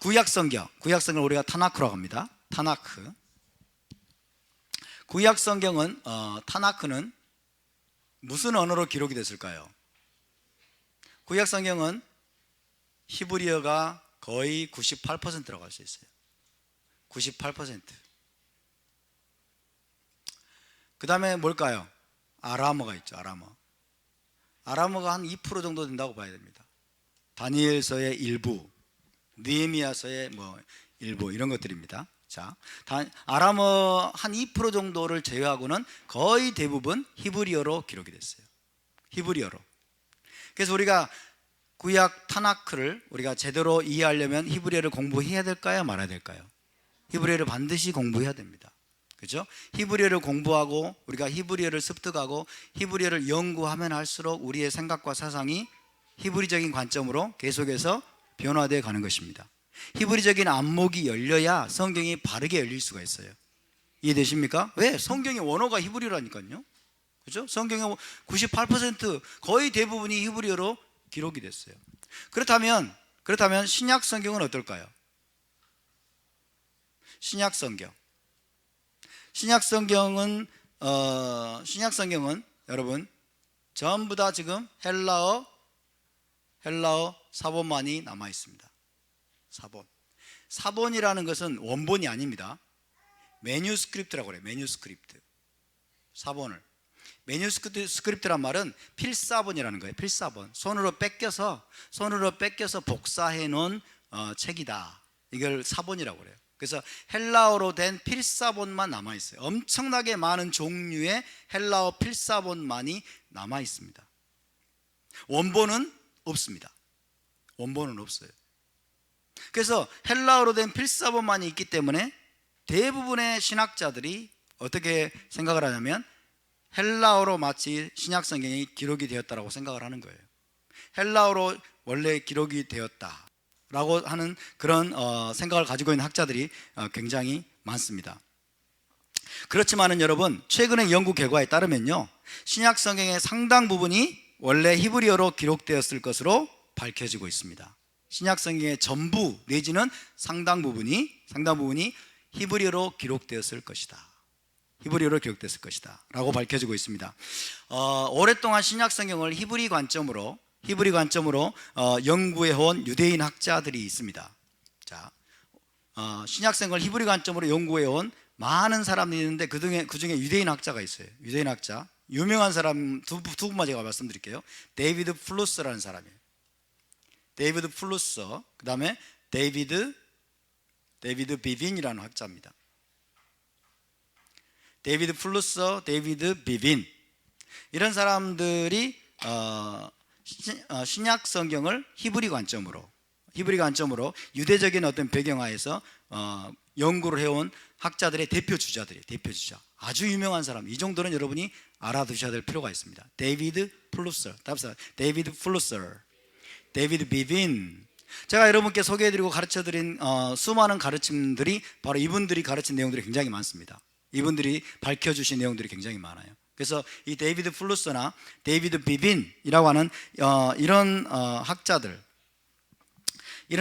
구약 성경을 우리가 타나크라고 합니다. 타나크. 구약 성경은 타나크는 무슨 언어로 기록이 됐을까요? 구약 성경은 히브리어가 거의 98%라고 할 수 있어요. 98%. 그 다음에 뭘까요? 아람어가 있죠. 아람어가 한 2% 정도 된다고 봐야 됩니다. 다니엘서의 일부, 느헤미야서의 일부, 이런 것들입니다. 자, 아람어 한 2% 정도를 제외하고는 거의 대부분 히브리어로 기록이 됐어요. 히브리어로. 그래서 우리가 구약 타나크를 우리가 제대로 이해하려면 히브리어를 공부해야 될까요? 말아야 될까요? 히브리어를 반드시 공부해야 됩니다. 그렇죠? 히브리어를 공부하고 우리가 히브리어를 습득하고 히브리어를 연구하면 할수록 우리의 생각과 사상이 히브리적인 관점으로 계속해서 변화되어 가는 것입니다. 히브리적인 안목이 열려야 성경이 바르게 열릴 수가 있어요. 이해되십니까? 왜? 성경의 원어가 히브리어라니까요. 그렇죠? 성경의 98% 거의 대부분이 히브리어로 기록이 됐어요. 그렇다면 신약 성경은 어떨까요? 신약 성경은 여러분 전부 다 지금 헬라어 사본만이 남아 있습니다. 사본이라는 것은 원본이 아닙니다. 매뉴스크립트라고 그래요. 사본을. 매뉴스크립트란 말은 필사본이라는 거예요. 필사본. 손으로 뺏겨서 복사해 놓은 책이다. 이걸 사본이라고 그래요. 그래서 헬라어로 된 필사본만 남아 있어요. 엄청나게 많은 종류의 헬라어 필사본만이 남아 있습니다. 원본은 없습니다. 원본은 없어요. 그래서 헬라어로 된 필사본만이 있기 때문에 대부분의 신학자들이 어떻게 생각을 하냐면 헬라어로 마치 신약 성경이 기록이 되었다라고 생각을 하는 거예요. 헬라어로 원래 기록이 되었다라고 하는 그런 생각을 가지고 있는 학자들이 굉장히 많습니다. 그렇지만은 여러분, 최근의 연구 결과에 따르면요, 신약 성경의 상당 부분이 원래 히브리어로 기록되었을 것으로 밝혀지고 있습니다. 신약 성경의 전부 내지는 상당 부분이 히브리어로 기록되었을 것이다. 라고 밝혀지고 있습니다. 오랫동안 신약 성경을 히브리 관점으로 연구해온 유대인 학자들이 있습니다. 자, 신약 성경을 히브리 관점으로 연구해온 많은 사람들이 있는데 그 중에 유대인 학자가 있어요. 유대인 학자. 유명한 사람 두 분만 제가 말씀드릴게요. 데이비드 플루서라는 사람이에요. 데이비드 플루서, 그 다음에 데이비드 비빈이라는 학자입니다. 데이비드 플루서, 데이비드 비빈, 이런 사람들이 신약 성경을 히브리 관점으로 유대적인 어떤 배경하에서 연구를 해온 학자들의 대표주자, 아주 유명한 사람. 이 정도는 여러분이 알아두셔야 될 필요가 있습니다. 데이비드 플루서, 데이비드 비빈. 제가 여러분께 소개해드리고 가르쳐드린 수많은 가르침들이 바로 이분들이 가르친 내용들이 굉장히 많습니다. 이분들이 밝혀주신 내용들이 굉장히 많아요. 그래서 이 데이비드 플루스나 데이비드 비빈이라고 하는 이런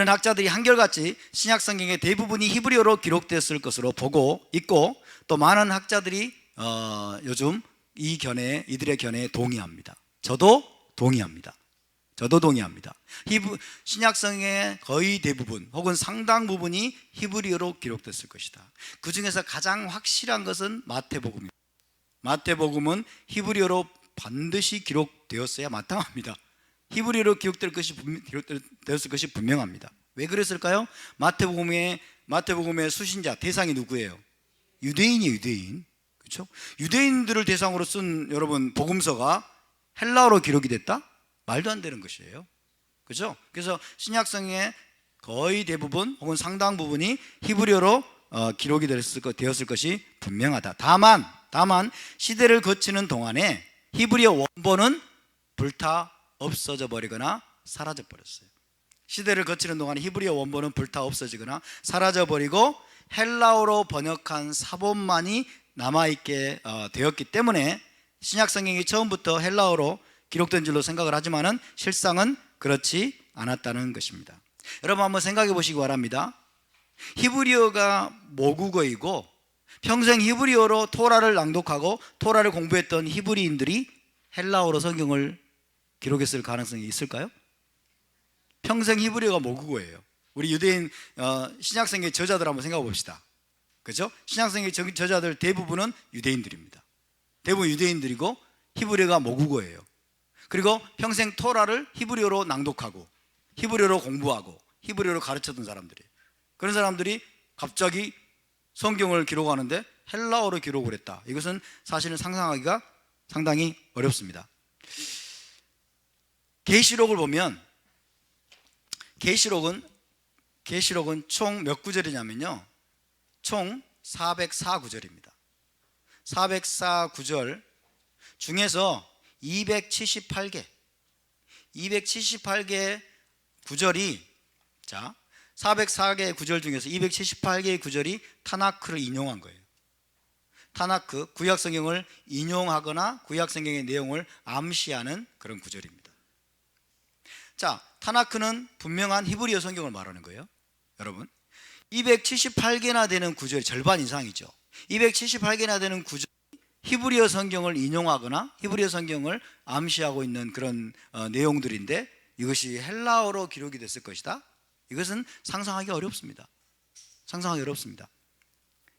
학자들이 한결같이 신약 성경의 대부분이 히브리어로 기록됐을 것으로 보고 있고, 또 많은 학자들이 요즘 이들의 견해에 동의합니다. 저도 동의합니다. 신약 성경의 거의 대부분 혹은 상당 부분이 히브리어로 기록됐을 것이다. 그 중에서 가장 확실한 것은 마태복음입니다. 마태복음은 히브리어로 반드시 기록되었어야 마땅합니다. 히브리어로 기록되었을 것이 분명합니다. 왜 그랬을까요? 마태복음의 수신자 대상이 누구예요? 유대인이에요. 유대인. 그렇죠? 유대인들을 대상으로 쓴 여러분 복음서가 헬라어로 기록이 됐다? 말도 안 되는 것이에요. 그렇죠? 그래서 신약성의 거의 대부분 혹은 상당 부분이 히브리어로 기록이 되었을 것이 분명하다. 다만 시대를 거치는 동안에 히브리어 원본은 불타 없어져 버리거나 사라져 버렸어요. 시대를 거치는 동안에 히브리어 원본은 불타 없어지거나 사라져 버리고 헬라어로 번역한 사본만이 남아있게 되었기 때문에 신약 성경이 처음부터 헬라어로 기록된 줄로 생각을 하지만은 실상은 그렇지 않았다는 것입니다. 여러분 한번 생각해 보시기 바랍니다. 히브리어가 모국어이고 평생 히브리어로 토라를 낭독하고 토라를 공부했던 히브리인들이 헬라어로 성경을 기록했을 가능성이 있을까요? 평생 히브리어가 모국어예요. 우리 유대인 신약성경 저자들 한번 생각해 봅시다. 그렇죠? 신약성경 저자들 대부분은 유대인들입니다. 대부분 유대인들이고 히브리어가 모국어예요. 그리고 평생 토라를 히브리어로 낭독하고 히브리어로 공부하고 히브리어로 가르쳤던 사람들이에요. 그런 사람들이 갑자기 성경을 기록하는데 헬라어로 기록을 했다. 이것은 사실은 상상하기가 상당히 어렵습니다. 계시록을 보면 계시록은 총 몇 구절이냐면요, 총 404구절입니다. 404구절 중에서 278개 구절이 404개의 구절 중에서 278개의 구절이 타나크를 인용한 거예요. 타나크, 구약성경을 인용하거나 구약성경의 내용을 암시하는 그런 구절입니다. 자, 타나크는 분명한 히브리어 성경을 말하는 거예요. 여러분 278개나 되는 구절이 절반 이상이죠. 278개나 되는 구절이 히브리어 성경을 인용하거나 히브리어 성경을 암시하고 있는 그런 내용들인데 이것이 헬라어로 기록이 됐을 것이다? 이것은 상상하기 어렵습니다.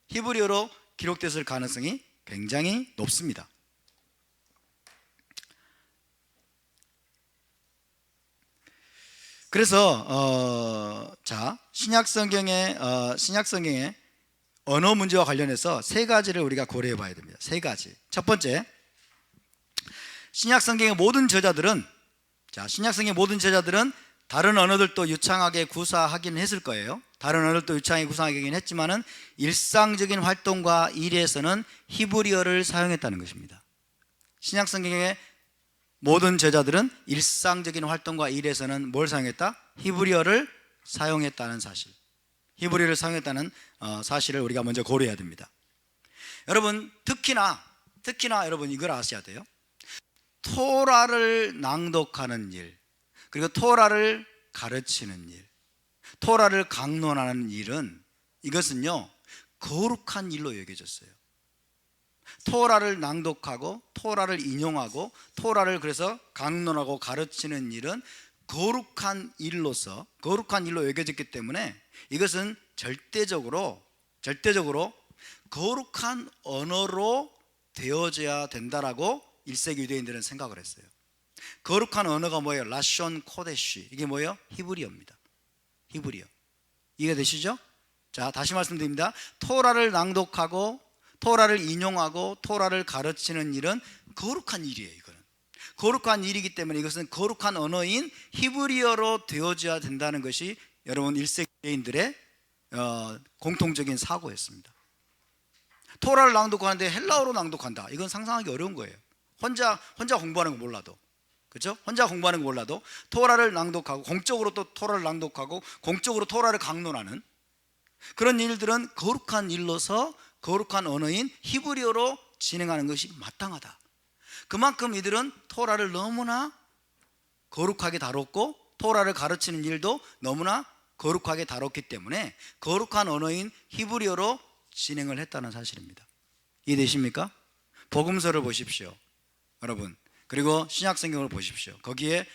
히브리어로 기록됐을 가능성이 굉장히 높습니다. 그래서 신약성경의 언어 문제와 관련해서 세 가지를 우리가 고려해 봐야 됩니다. 세 가지. 첫 번째, 신약성경의 모든 저자들은 다른 언어들도 유창하게 구사하긴 했을 거예요. 다른 언어들도 유창하게 구사하긴 했지만은 일상적인 활동과 일에서는 히브리어를 사용했다는 것입니다. 신약성경의 모든 저자들은 일상적인 활동과 일에서는 뭘 사용했다? 히브리어를 사용했다는 사실. 히브리어를 사용했다는 사실을 우리가 먼저 고려해야 됩니다. 여러분 특히나 여러분 이걸 아셔야 돼요. 토라를 낭독하는 일, 그리고 토라를 가르치는 일, 토라를 강론하는 일은 이것은요 거룩한 일로 여겨졌어요. 토라를 낭독하고 토라를 인용하고 토라를 그래서 강론하고 가르치는 일은 거룩한 일로 여겨졌기 때문에 이것은 절대적으로 거룩한 언어로 되어져야 된다라고 1세기 유대인들은 생각을 했어요. 거룩한 언어가 뭐예요? 라숀 코데시. 이게 뭐예요? 히브리어입니다. 히브리어. 이해되시죠? 자, 다시 말씀드립니다. 토라를 낭독하고 토라를 인용하고 토라를 가르치는 일은 거룩한 일이에요. 이거는 거룩한 일이기 때문에 이것은 거룩한 언어인 히브리어로 되어져야 된다는 것이 여러분 1세기 유대인들의 공통적인 사고였습니다. 토라를 낭독하는데 헬라어로 낭독한다. 이건 상상하기 어려운 거예요. 혼자 공부하는 거 몰라도, 그렇죠? 혼자 공부하는 거 몰라도 토라를 낭독하고 공적으로 또 토라를 낭독하고 공적으로 토라를 강론하는 그런 일들은 거룩한 일로서 거룩한 언어인 히브리어로 진행하는 것이 마땅하다. 그만큼 이들은 토라를 너무나 거룩하게 다뤘고 토라를 가르치는 일도 너무나 거룩하게 다뤘기 때문에 거룩한 언어인 히브리어로 진행을 했다는 사실입니다. 이해되십니까? 복음서를 보십시오, 여러분. 그리고 신약성경을 보십시오. 거기에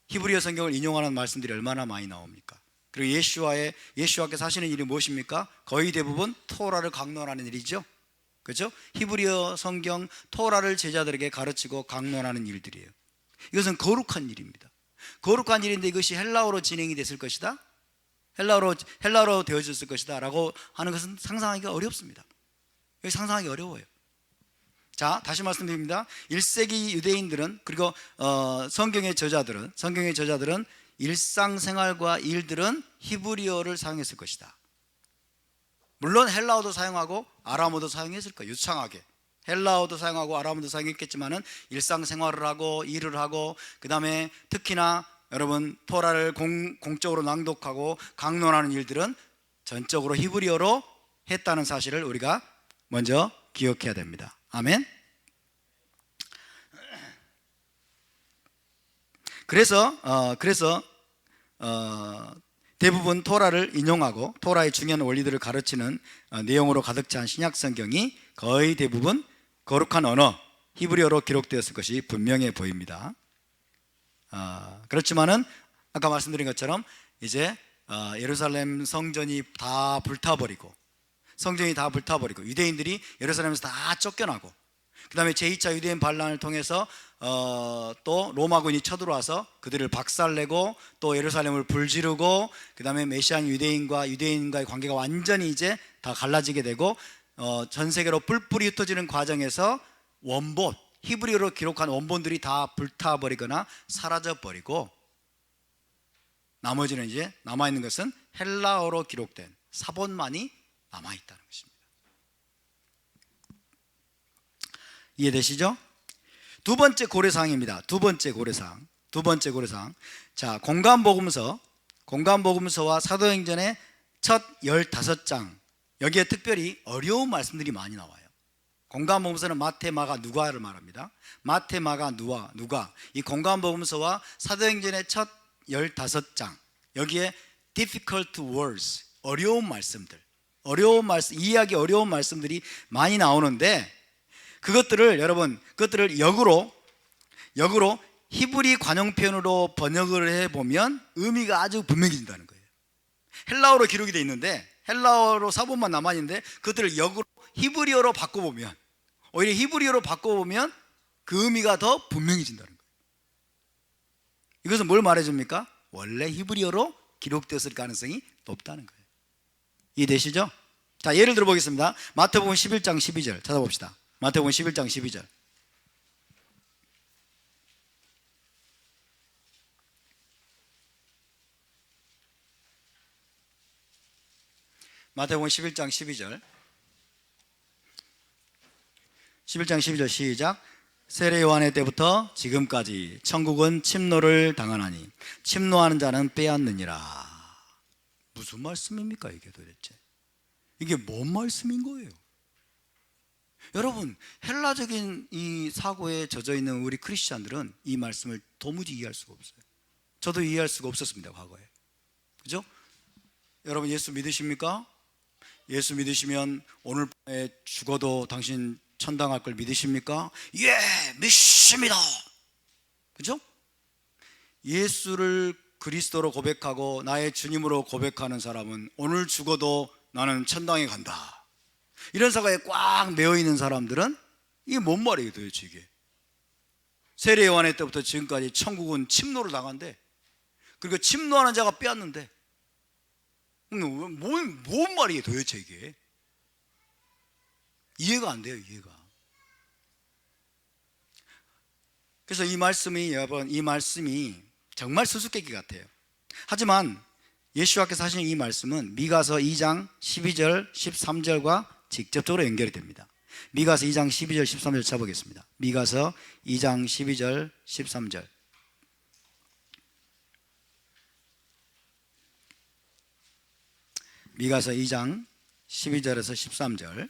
히브리어 성경을 인용하는 말씀들이 얼마나 많이 나옵니까? 그리고 예수와께서 하시는 일이 무엇입니까? 거의 대부분 토라를 강론하는 일이죠. 그렇죠? 히브리어 성경 토라를 제자들에게 가르치고 강론하는 일들이에요. 이것은 거룩한 일입니다. 거룩한 일인데 이것이 헬라어로 진행이 됐을 것이다, 헬라어로 되어졌을 것이다 라고 하는 것은 상상하기가 어렵습니다. 상상하기 어려워요. 자, 다시 말씀드립니다. 1세기 유대인들은, 그리고 성경의 저자들은 일상생활과 일들은 히브리어를 사용했을 것이다. 물론 헬라어도 사용하고 아람어도 사용했을 거예요. 유창하게 헬라어도 사용하고 아람어도 사용했겠지만은 일상생활을 하고 일을 하고, 그 다음에 특히나 여러분 토라를 공적으로 낭독하고 강론하는 일들은 전적으로 히브리어로 했다는 사실을 우리가 먼저 기억해야 됩니다. 아멘. 그래서 대부분 토라를 인용하고 토라의 중요한 원리들을 가르치는 내용으로 가득 찬 신약 성경이 거의 대부분 거룩한 언어 히브리어로 기록되었을 것이 분명해 보입니다. 그렇지만은 아까 말씀드린 것처럼 이제 예루살렘 성전이 다 불타버리고 유대인들이 예루살렘에서 다 쫓겨나고, 그 다음에 제2차 유대인 반란을 통해서 또 로마군이 쳐들어와서 그들을 박살내고 또 예루살렘을 불지르고, 그 다음에 메시안 유대인과의 관계가 완전히 이제 다 갈라지게 되고, 전 세계로 뿔뿔이 흩어지는 과정에서 원본 히브리어로 기록한 원본들이 다 불타버리거나 사라져버리고, 나머지는 이제 남아있는 것은 헬라어로 기록된 사본만이 남아있다는 것입니다. 이해되시죠? 두 번째 고려사항입니다. 두 번째 고려사항. 자, 공간복음서와 사도행전의 첫 15장, 여기에 특별히 어려운 말씀들이 많이 나와요. 공간복음서는 마태, 마가, 누가를 말합니다. 마태, 마가, 누가. 이 공간복음서와 사도행전의 첫 15장, 여기에 difficult words, 어려운 말씀들, 이해하기 어려운 말씀들이 많이 나오는데, 그것들을 역으로 히브리 관용 표현으로 번역을 해보면 의미가 아주 분명해진다는 거예요. 헬라어로 기록이 되어 있는데, 헬라어로 사본만 남아있는데, 그것들을 역으로 히브리어로 바꿔보면, 오히려 히브리어로 바꿔보면 그 의미가 더 분명해진다는 거예요. 이것은 뭘 말해줍니까? 원래 히브리어로 기록되었을 가능성이 높다는 거예요. 이해되시죠? 자, 예를 들어 보겠습니다. 마태복음 11장 12절 찾아봅시다. 마태복음 11장 12절. 마태복음 11장 12절. 11장 12절 시작. 세례 요한의 때부터 지금까지 천국은 침노를 당하나니 침노하는 자는 빼앗느니라. 무슨 말씀입니까 이게 도대체? 이게 뭔 말씀인 거예요? 여러분, 헬라적인 이 사고에 젖어 있는 우리 크리스찬들은 이 말씀을 도무지 이해할 수가 없어요. 저도 이해할 수가 없었습니다, 과거에. 그죠? 여러분, 예수 믿으십니까? 예수 믿으시면 오늘 밤에 죽어도 당신 천당할 걸 믿으십니까? 예, 믿습니다. 그죠? 예수를 그리스도로 고백하고 나의 주님으로 고백하는 사람은 오늘 죽어도 나는 천당에 간다, 이런 사과에 꽉 메어있는 사람들은 이게 뭔 말이에요 도대체? 이게 세례 요한의 때부터 지금까지 천국은 침노를 당한대. 그리고 침노하는 자가 빼앗는데, 뭔 말이에요 도대체? 이게 이해가 안 돼요, 이해가. 그래서 이 말씀이, 여러분, 이 말씀이 정말 수수께끼 같아요. 하지만 예수와께서 하시는 이 말씀은 미가서 2장 12절 13절과 직접적으로 연결이 됩니다. 미가서 2장 12절 13절 쳐보겠습니다. 미가서 2장 12절 13절. 미가서 2장 12절에서 13절.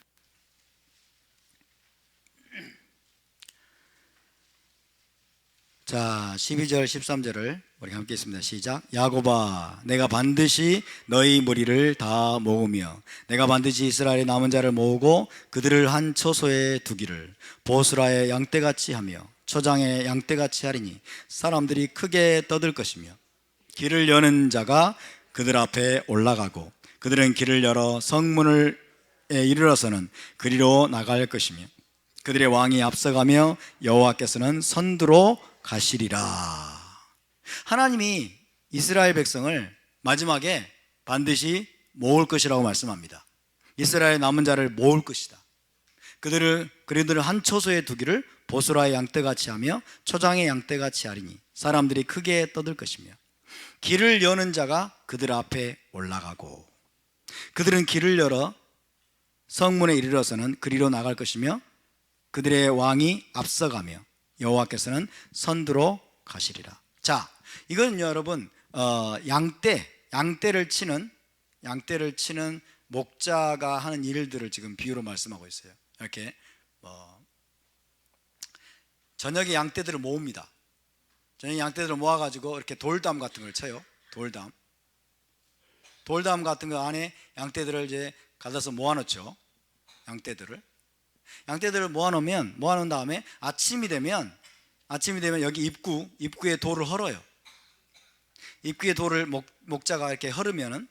자, 12절 13절을 우리 함께 있습니다. 시작. 야곱아, 내가 반드시 너희 무리를 다 모으며 내가 반드시 이스라엘의 남은 자를 모으고 그들을 한 처소에 두기를 보스라의 양떼같이 하며 초장의 양떼같이 하리니 사람들이 크게 떠들 것이며 길을 여는 자가 그들 앞에 올라가고 그들은 길을 열어 성문에 이르러서는 그리로 나갈 것이며 그들의 왕이 앞서가며 여호와께서는 선두로 가시리라. 하나님이 이스라엘 백성을 마지막에 반드시 모을 것이라고 말씀합니다. 이스라엘 남은 자를 모을 것이다. 그들을 한 초소에 두기를 보스라의 양떼같이 하며 초장의 양떼같이 하리니 사람들이 크게 떠들 것이며 길을 여는 자가 그들 앞에 올라가고 그들은 길을 열어 성문에 이르러서는 그리로 나갈 것이며 그들의 왕이 앞서가며 여호와께서는 선두로 가시리라. 자, 이건 여러분 양떼를 치는 목자가 하는 일들을 지금 비유로 말씀하고 있어요. 이렇게 저녁에 양떼들을 모읍니다. 저녁에 양떼들을 모아가지고 이렇게 돌담 같은 걸 쳐요. 돌담 같은 거 안에 양떼들을 이제 가져서 모아놓죠. 양떼들을 모아놓은 다음에 아침이 되면 여기 입구에 돌을 헐어요. 입구에 돌을 목자가 이렇게 헐으면은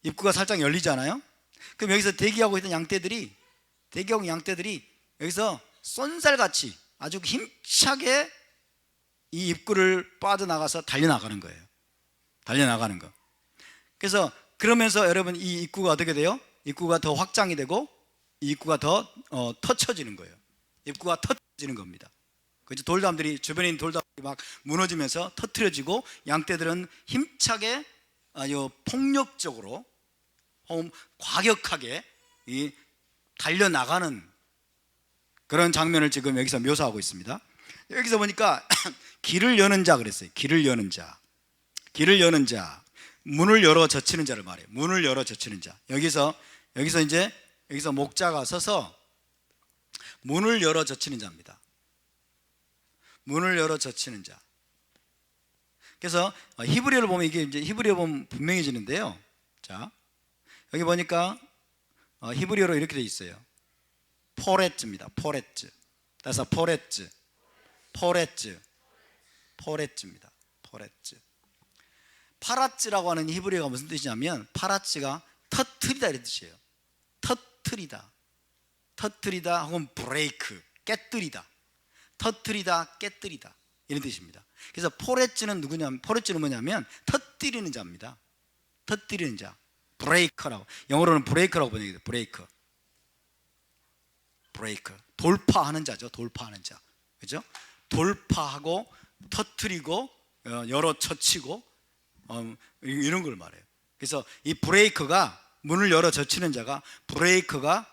입구가 살짝 열리잖아요. 그럼 여기서 대기하고 있던 양떼들이 여기서 쏜살같이 아주 힘차게 이 입구를 빠져나가서 달려나가는 거예요. 그래서 그러면서 여러분 이 입구가 어떻게 돼요? 입구가 더 확장이 되고 이 입구가 더 터쳐지는 거예요. 입구가 터져지는 겁니다. 그래서 돌담들이 주변에 있는 돌담들이 막 무너지면서 터트려지고 양떼들은 힘차게 아주 폭력적으로 과격하게 달려나가는 그런 장면을 지금 여기서 묘사하고 있습니다. 여기서 보니까 길을 여는 자 그랬어요. 길을 여는 자 문을 열어 젖히는 자를 말해요. 문을 열어 젖히는 자. 여기서 목자가 서서 문을 열어 젖히는 자입니다. 문을 열어 젖히는 자. 그래서 히브리어를 보면 이게 이제 히브리어 보면 분명해지는데요. 자, 여기 보니까 히브리어로 이렇게 돼 있어요. 포레츠입니다. 따라서 포레츠입니다. 파라츠라고 하는 히브리어가 무슨 뜻이냐면 파라츠가 터트리다 이런 뜻이에요. 터트리다 혹은 브레이크, 깨뜨리다. 터트리다, 깨뜨리다 이런 뜻입니다. 그래서 포레츠는 뭐냐면 터뜨리는 자입니다. 터뜨리는 자, 브레이커라고, 영어로는 브레이커라고 번역해요. 브레이크, 돌파하는 자죠. 그죠? 돌파하고 터뜨리고 열어 젖히고 이런 걸 말해요. 그래서 이 브레이커가, 문을 열어 젖히는 자가, 브레이커가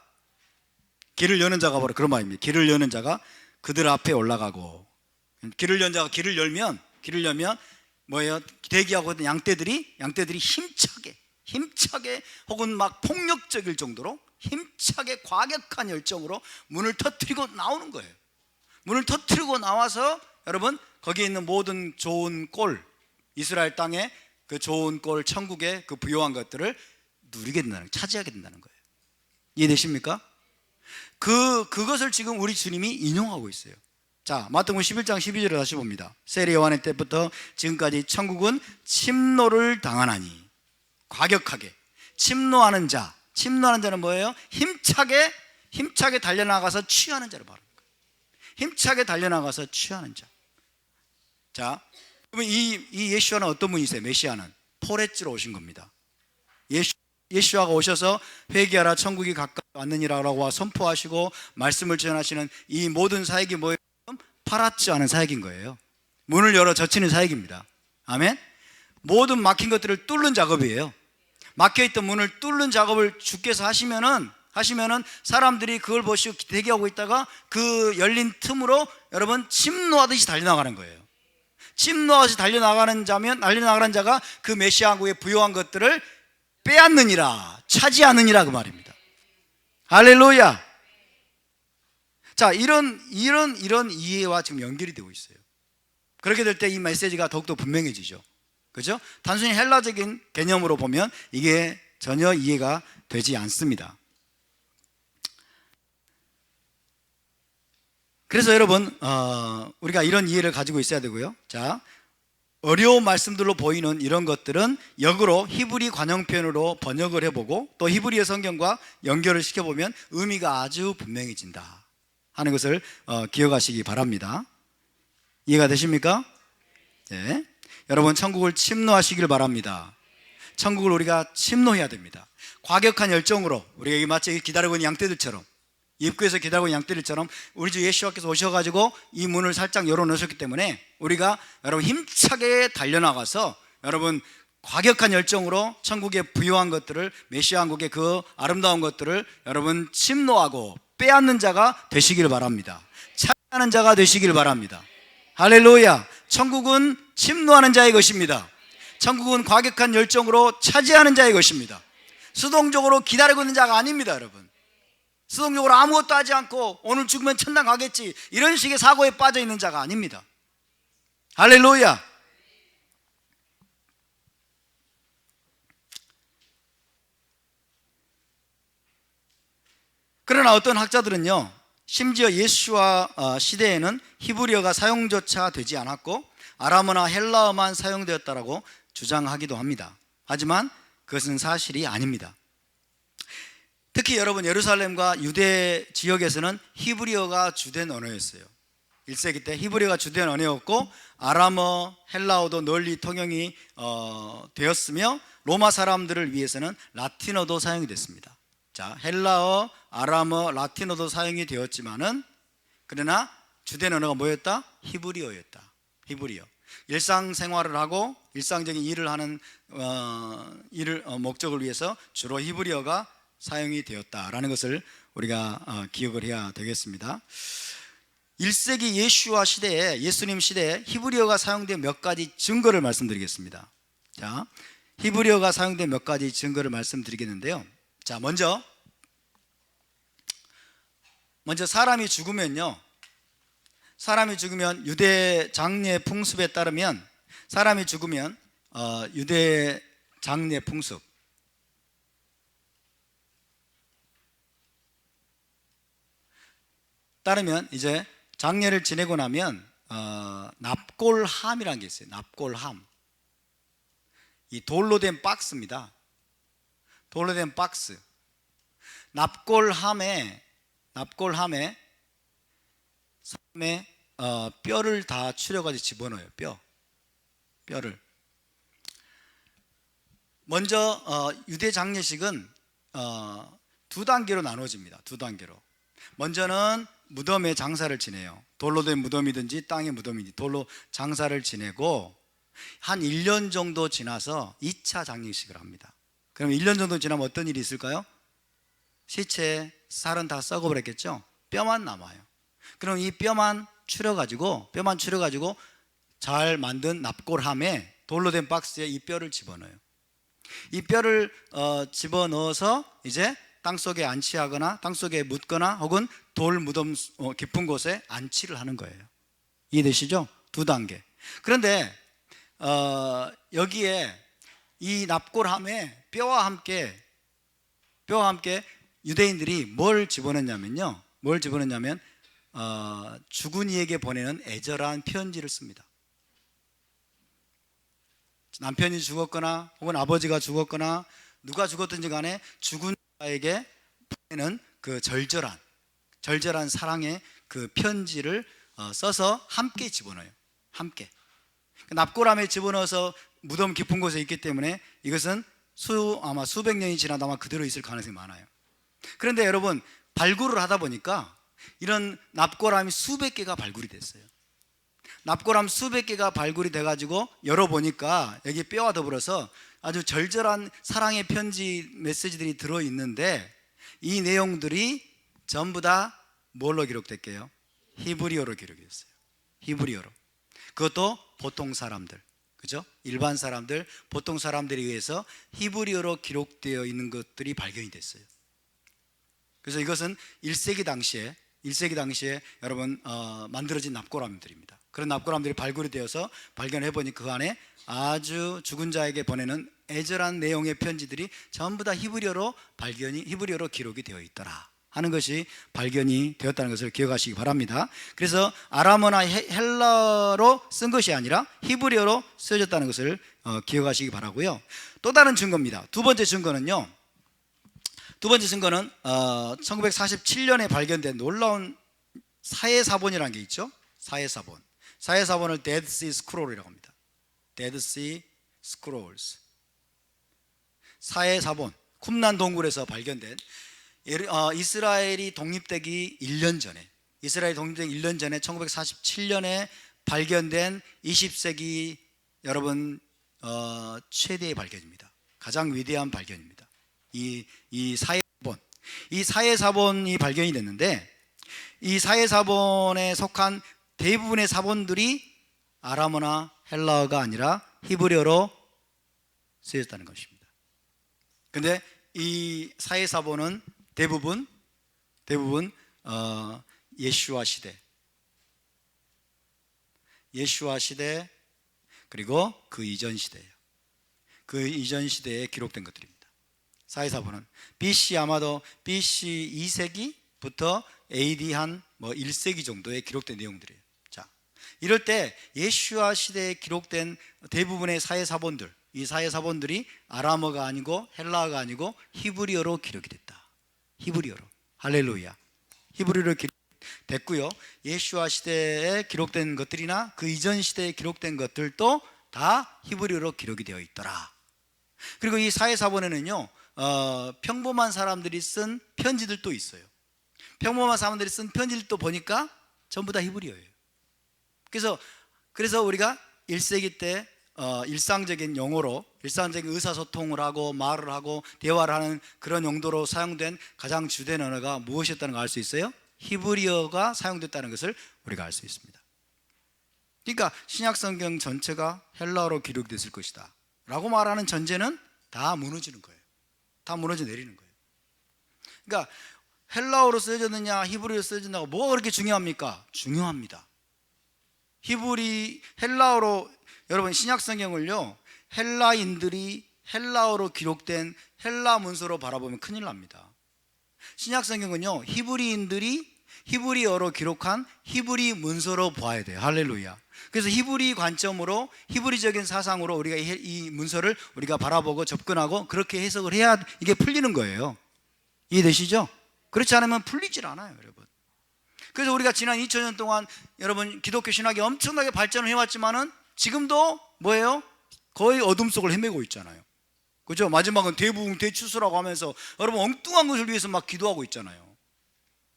길을 여는 자가 바로 그런 말입니다. 길을 여는 자가 그들 앞에 올라가고, 길을 연 자가 길을 열면 뭐예요? 대기하고 있던 양떼들이 힘차게 혹은 막 폭력적일 정도로 힘차게 과격한 열정으로 문을 터뜨리고 나오는 거예요. 문을 터뜨리고 나와서 여러분 거기에 있는 모든 좋은 꼴, 이스라엘 땅에 그 좋은 꼴, 천국의 그 부요한 것들을 누리게 된다는, 차지하게 된다는 거예요. 이해되십니까? 그것을 지금 우리 주님이 인용하고 있어요. 자, 마태복음 11장 12절을 다시 봅니다. 세례 요한의 때부터 지금까지 천국은 침노를 당하나니, 과격하게 침노하는 자는 뭐예요? 힘차게 달려나가서 취하는 자를 말하는 거예요. 힘차게 달려나가서 취하는 자. 자, 그러면 이 예수와는 어떤 분이세요? 메시아는 포레츠로 오신 겁니다. 예수와가 오셔서 회개하라 천국이 가까이 왔느니라고 선포하시고 말씀을 전하시는 이 모든 사역이 뭐예요? 파라츠 하는 사역인 거예요. 문을 열어 젖히는 사역입니다. 아멘. 모든 막힌 것들을 뚫는 작업이에요. 막혀있던 문을 뚫는 작업을 주께서 하시면은 사람들이 그걸 보시고 대기하고 있다가 그 열린 틈으로 여러분 침노하듯이 달려나가는 거예요. 침노하듯이 달려나가는 자가 그 메시아국의 부요한 것들을 빼앗느니라, 차지하느니라 그 말입니다. 할렐루야. 자, 이런 이해와 지금 연결이 되고 있어요. 그렇게 될 때 이 메시지가 더욱더 분명해지죠. 그죠? 단순히 헬라적인 개념으로 보면 이게 전혀 이해가 되지 않습니다. 그래서 여러분, 우리가 이런 이해를 가지고 있어야 되고요. 자, 어려운 말씀들로 보이는 이런 것들은 역으로 히브리 관용 표현으로 번역을 해보고 또 히브리어 성경과 연결을 시켜보면 의미가 아주 분명해진다 하는 것을 기억하시기 바랍니다. 이해가 되십니까? 네. 여러분, 천국을 침노하시길 바랍니다. 천국을 우리가 침노해야 됩니다. 과격한 열정으로 우리가 마치 기다리고 있는 양떼들처럼, 입구에서 기다리고 있는 양떼들처럼 우리 주 예수께서 오셔가지고 이 문을 살짝 열어놓으셨기 때문에 우리가 여러분 힘차게 달려나가서 여러분 과격한 열정으로 천국의 부유한 것들을, 메시아 왕국의 그 아름다운 것들을 여러분 침노하고 빼앗는 자가 되시길 바랍니다. 차지하는 자가 되시길 바랍니다. 할렐루야. 천국은 침노하는 자의 것입니다. 천국은 과격한 열정으로 차지하는 자의 것입니다. 수동적으로 기다리고 있는 자가 아닙니다. 여러분, 수동적으로 아무것도 하지 않고 오늘 죽으면 천당 가겠지 이런 식의 사고에 빠져 있는 자가 아닙니다. 할렐루야. 그러나 어떤 학자들은요, 심지어 예수와 시대에는 히브리어가 사용조차 되지 않았고 아람어나 헬라어만 사용되었다라고 주장하기도 합니다. 하지만 그것은 사실이 아닙니다. 특히 여러분, 예루살렘과 유대 지역에서는 히브리어가 주된 언어였어요. 1세기 때 히브리어가 주된 언어였고 아람어, 헬라어도 널리 통용이 되었으며 로마 사람들을 위해서는 라틴어도 사용이 됐습니다. 자, 헬라어, 아람어, 라틴어도 사용이 되었지만은 그러나 주된 언어가 뭐였다? 히브리어였다. 히브리어. 일상생활을 하고 일상적인 일을 하는 목적을 위해서 주로 히브리어가 사용이 되었다라는 것을 우리가 기억을 해야 되겠습니다. 1세기 예수와 시대에, 예수님 시대에 히브리어가 사용된 몇 가지 증거를 말씀드리겠습니다. 자, 히브리어가 사용된 몇 가지 증거를 말씀드리겠는데요. 자, 먼저 사람이 죽으면요, 사람이 죽으면 유대 장례 풍습에 따르면 사람이 죽으면 유대 장례 풍습, 따르면 이제 장례를 지내고 나면 납골함이라는 게 있어요. 납골함. 이 돌로 된 박스입니다. 돌로 된 박스. 납골함에 사람의 뼈를 다 추려가지고 집어넣어요. 뼈를. 먼저 유대 장례식은 두 단계로 나눠집니다. 두 단계로. 먼저는 무덤에 장사를 지내요. 돌로 된 무덤이든지 땅의 무덤이든지 돌로 장사를 지내고 한 1년 정도 지나서 2차 장례식을 합니다. 그럼 1년 정도 지나면 어떤 일이 있을까요? 시체, 살은 다 썩어버렸겠죠? 뼈만 남아요. 그럼 이 뼈만 추려가지고 잘 만든 납골함에 돌로 된 박스에 이 뼈를 집어넣어요. 이 뼈를 집어넣어서 이제 땅속에 안치하거나 땅속에 묻거나 혹은 돌 무덤 깊은 곳에 안치를 하는 거예요. 이해되시죠? 두 단계. 그런데 여기에 이 납골함에 뼈와 함께 유대인들이 뭘 집어넣냐면요, 죽은 이에게 보내는 애절한 편지를 씁니다. 남편이 죽었거나 혹은 아버지가 죽었거나 누가 죽었든지 간에 죽은 자에게 보내는 그 절절한 사랑의 그 편지를 써서 함께 집어넣어요. 함께. 납골함에 집어넣어서 무덤 깊은 곳에 있기 때문에 이것은 아마 수백 년이 지나도 아마 그대로 있을 가능성이 많아요. 그런데 여러분, 발굴을 하다 보니까 이런 납골함이 수백 개가 발굴이 됐어요. 납골함 수백 개가 발굴이 돼가지고 열어보니까 여기 뼈와 더불어서 아주 절절한 사랑의 편지 메시지들이 들어있는데 이 내용들이 전부 다 뭘로 기록됐게요? 히브리어로 기록이 됐어요. 히브리어로. 그것도 보통 사람들, 그죠? 일반 사람들, 보통 사람들에 의해서 히브리어로 기록되어 있는 것들이 발견이 됐어요. 그래서 이것은 1세기 당시에 여러분 만들어진 납골함들입니다. 그런 납골함들이 발굴이 되어서 발견해 보니 그 안에 아주 죽은 자에게 보내는 애절한 내용의 편지들이 전부 다 히브리어로 기록이 되어 있더라 하는 것이 발견이 되었다는 것을 기억하시기 바랍니다. 그래서 아람어나 헬라어로 쓴 것이 아니라 히브리어로 쓰여졌다는 것을 기억하시기 바라고요. 또 다른 증거입니다. 두 번째 증거는 1947년에 발견된 놀라운 사해사본이라는 게 있죠. 사해사본을 Dead Sea Scroll이라고 합니다. Dead Sea Scrolls. 사해사본, 쿰란 동굴에서 발견된 이스라엘이 독립되기 1년 전에 1947년에 발견된 20세기 여러분 최대의 발견입니다. 가장 위대한 발견입니다. 이 사해사본이 발견이 됐는데 이 사해사본에 속한 대부분의 사본들이 아람어나 헬라어가 아니라 히브리어로 쓰여졌다는 것입니다. 그런데 이 사해사본은 대부분 예슈아 시대 그리고 그 이전 시대예요. 그 이전 시대에 기록된 것들입니다. 사해사본은 BC 아마도 BC 2세기부터 AD 한 1세기 정도에 기록된 내용들이에요. 자, 이럴 때 예슈아 시대에 기록된 대부분의 사해사본들, 이 사해사본들이 아람어가 아니고 헬라어가 아니고 히브리어로 기록이 됐다. 히브리어로. 할렐루야. 히브리어로 기록됐고요. 예슈아 시대에 기록된 것들이나 그 이전 시대에 기록된 것들도 다 히브리어로 기록이 되어 있더라. 그리고 이 사해사본에는요 평범한 사람들이 쓴 편지들도 있어요. 평범한 사람들이 쓴 편지들도 보니까 전부 다 히브리어예요. 그래서 우리가 1세기 때 일상적인 용어로 일상적인 의사소통을 하고 말을 하고 대화를 하는 그런 용도로 사용된 가장 주된 언어가 무엇이었다는 걸 알 수 있어요? 히브리어가 사용됐다는 것을 우리가 알 수 있습니다. 그러니까 신약성경 전체가 헬라어로 기록됐을 것이다 라고 말하는 전제는 다 무너지는 거예요. 다 무너져 내리는 거예요. 그러니까 헬라어로 쓰여졌느냐 히브리어로 쓰여졌느냐가 뭐가 그렇게 중요합니까? 중요합니다. 헬라어로 여러분 신약성경을요 헬라인들이 헬라어로 기록된 헬라 문서로 바라보면 큰일 납니다. 신약성경은요 히브리인들이 히브리어로 기록한 히브리 문서로 봐야 돼요. 할렐루야. 그래서 히브리 관점으로 히브리적인 사상으로 우리가 이 문서를 우리가 바라보고 접근하고 그렇게 해석을 해야 이게 풀리는 거예요. 이해되시죠? 그렇지 않으면 풀리질 않아요, 여러분. 그래서 우리가 지난 2000년 동안 여러분 기독교 신학이 엄청나게 발전을 해왔지만은 지금도 뭐예요? 거의 어둠 속을 헤매고 있잖아요. 그죠? 마지막은 대부흥 대추수라고 하면서 여러분 엉뚱한 것을 위해서 막 기도하고 있잖아요.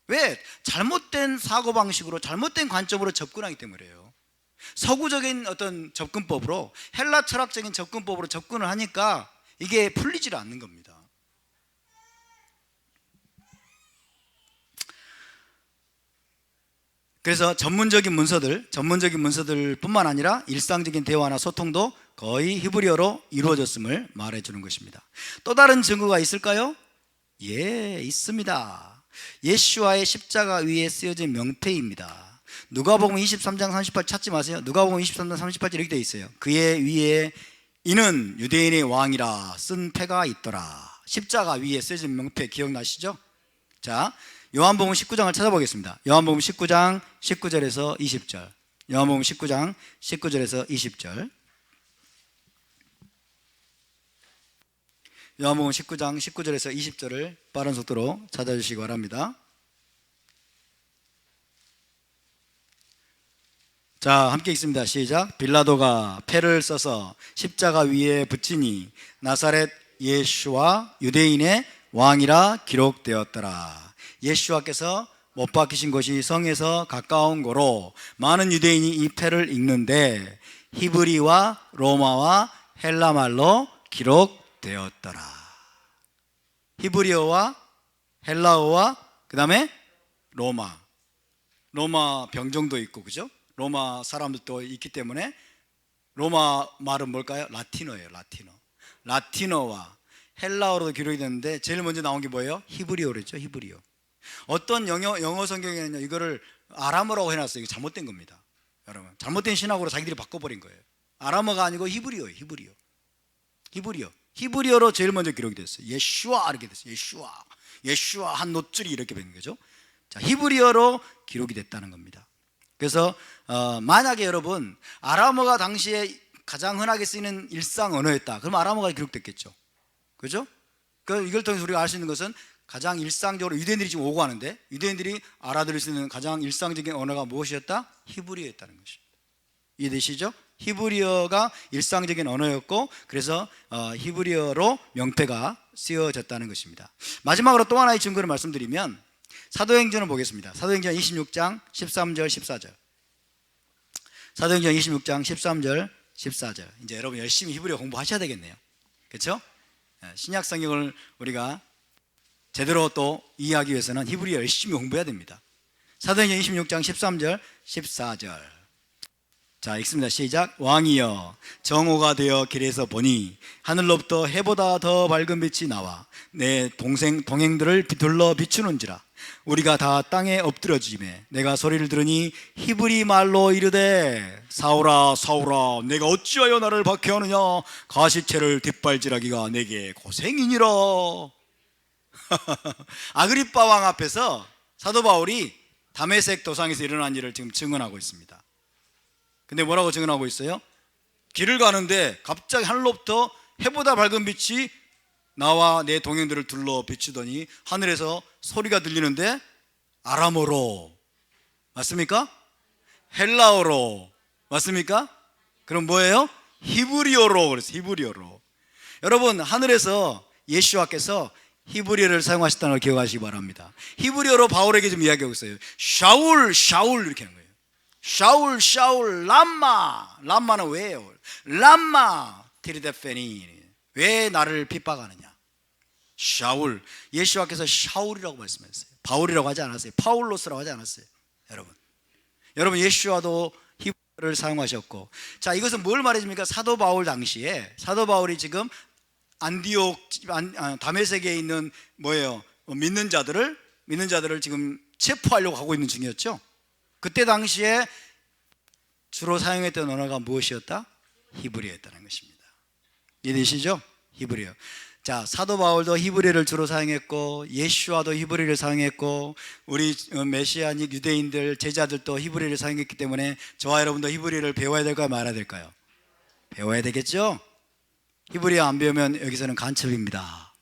왜? 잘못된 사고방식으로 잘못된 관점으로 접근하기 때문이에요. 서구적인 어떤 접근법으로 헬라 철학적인 접근법으로 접근을 하니까 이게 풀리질 않는 겁니다. 그래서 전문적인 문서들 뿐만 아니라 일상적인 대화나 소통도 거의 히브리어로 이루어졌음을 말해주는 것입니다. 또 다른 증거가 있을까요? 예, 있습니다. 예슈아의 십자가 위에 쓰여진 명패입니다. 누가복음 23장 38 찾지 마세요. 누가복음 23장 38절 이렇게 되어 있어요. 그의 위에 이는 유대인의 왕이라 쓴 패가 있더라. 십자가 위에 쓰여진 명패 기억나시죠? 자, 요한복음 19장을 찾아보겠습니다. 요한복음 19장 19절에서 20절. 요한복음 19장 19절에서 20절. 요한복음 19장 19절에서 20절을 빠른 속도로 찾아주시기 바랍니다. 자, 함께 읽습니다. 시작. 빌라도가 패를 써서 십자가 위에 붙이니 나사렛 예수와 유대인의 왕이라 기록되었더라. 예수와께서 못 박히신 곳이 성에서 가까운 고로 많은 유대인이 이 패를 읽는데 히브리와 로마와 헬라말로 기록되었더라. 히브리어와 헬라어와 그 다음에 로마 병정도 있고, 그죠? 로마 사람들도 있기 때문에 로마 말은 뭘까요? 라틴어예요. 라틴어와 헬라어로도 기록이 됐는데 제일 먼저 나온 게 뭐예요? 히브리어랬죠. 히브리어. 어떤 영어 성경에는 이거를 아람어라고 해놨어요. 이거 잘못된 겁니다. 여러분, 잘못된 신학으로 자기들이 바꿔버린 거예요. 아람어가 아니고 히브리어예요. 히브리어로 제일 먼저 기록이 됐어요. 예슈아 이렇게 됐어요. 예슈아 한 노줄이 이렇게 된 거죠. 자, 히브리어로 기록이 됐다는 겁니다. 그래서 만약에 여러분 아람어가 당시에 가장 흔하게 쓰이는 일상 언어였다, 그럼 아람어가 기록됐겠죠. 그죠? 이걸 통해서 우리가 알 수 있는 것은 가장 일상적으로 유대인들이 지금 오고 하는데 유대인들이 알아들을 수 있는 가장 일상적인 언어가 무엇이었다? 히브리어였다는 것입니다. 이해되시죠? 히브리어가 일상적인 언어였고, 그래서 히브리어로 명패가 쓰여졌다는 것입니다. 마지막으로 또 하나의 증거를 말씀드리면 사도행전을 보겠습니다. 사도행전 26장 13절 14절. 사도행전 26장 13절 14절. 이제 여러분 열심히 히브리어 공부하셔야 되겠네요. 그렇죠? 신약 성경을 우리가 제대로 또 이해하기 위해서는 히브리어 열심히 공부해야 됩니다. 사도행전 26장 13절 14절. 자, 읽습니다. 시작. 왕이여, 정오가 되어 길에서 보니 하늘로부터 해보다 더 밝은 빛이 나와 내 동행들을 둘러 비추는지라. 우리가 다 땅에 엎드려지매 내가 소리를 들으니 히브리 말로 이르되 사울아 사울아 내가 어찌하여 나를 박해하느냐, 가시체를 뒷발질하기가 내게 고생이니라. 아그리빠 왕 앞에서 사도 바울이 다메섹 도상에서 일어난 일을 지금 증언하고 있습니다. 근데 뭐라고 증언하고 있어요? 길을 가는데 갑자기 하늘로부터 해보다 밝은 빛이 나와 내 동행들을 둘러 비추더니 하늘에서 소리가 들리는데 아람어로 맞습니까? 헬라어로 맞습니까? 그럼 뭐예요? 히브리어로. 그래서 히브리어로. 여러분, 하늘에서 예수와께서 히브리어를 사용하셨다는 걸 기억하시기 바랍니다. 히브리어로 바울에게 좀 이야기하고 있어요. 샤울 샤울 이렇게 하는 거예요. 샤울 샤울 람마는 왜요? 람마 티르데페니, 왜 나를 핍박하느냐. 샤울, 예수와께서 샤울이라고 말씀하셨어요. 바울이라고 하지 않았어요. 파울로스라고 하지 않았어요. 여러분 예수와도 히브리어를 사용하셨고, 자, 이것은 뭘 말해줍니까? 사도 바울 당시에 사도 바울이 지금 안디옥 다메섹에 있는 뭐예요? 믿는 자들을 지금 체포하려고 하고 있는 중이었죠. 그때 당시에 주로 사용했던 언어가 무엇이었다? 히브리어였다는 것입니다. 이해되시죠? 히브리어. 자, 사도 바울도 히브리어를 주로 사용했고, 예수와도 히브리어를 사용했고, 우리 메시아닉 유대인들 제자들도 히브리어를 사용했기 때문에 저와 여러분도 히브리어를 배워야 될까요? 말아야 될까요? 배워야 되겠죠? 히브리어 안 배우면 여기서는 간첩입니다.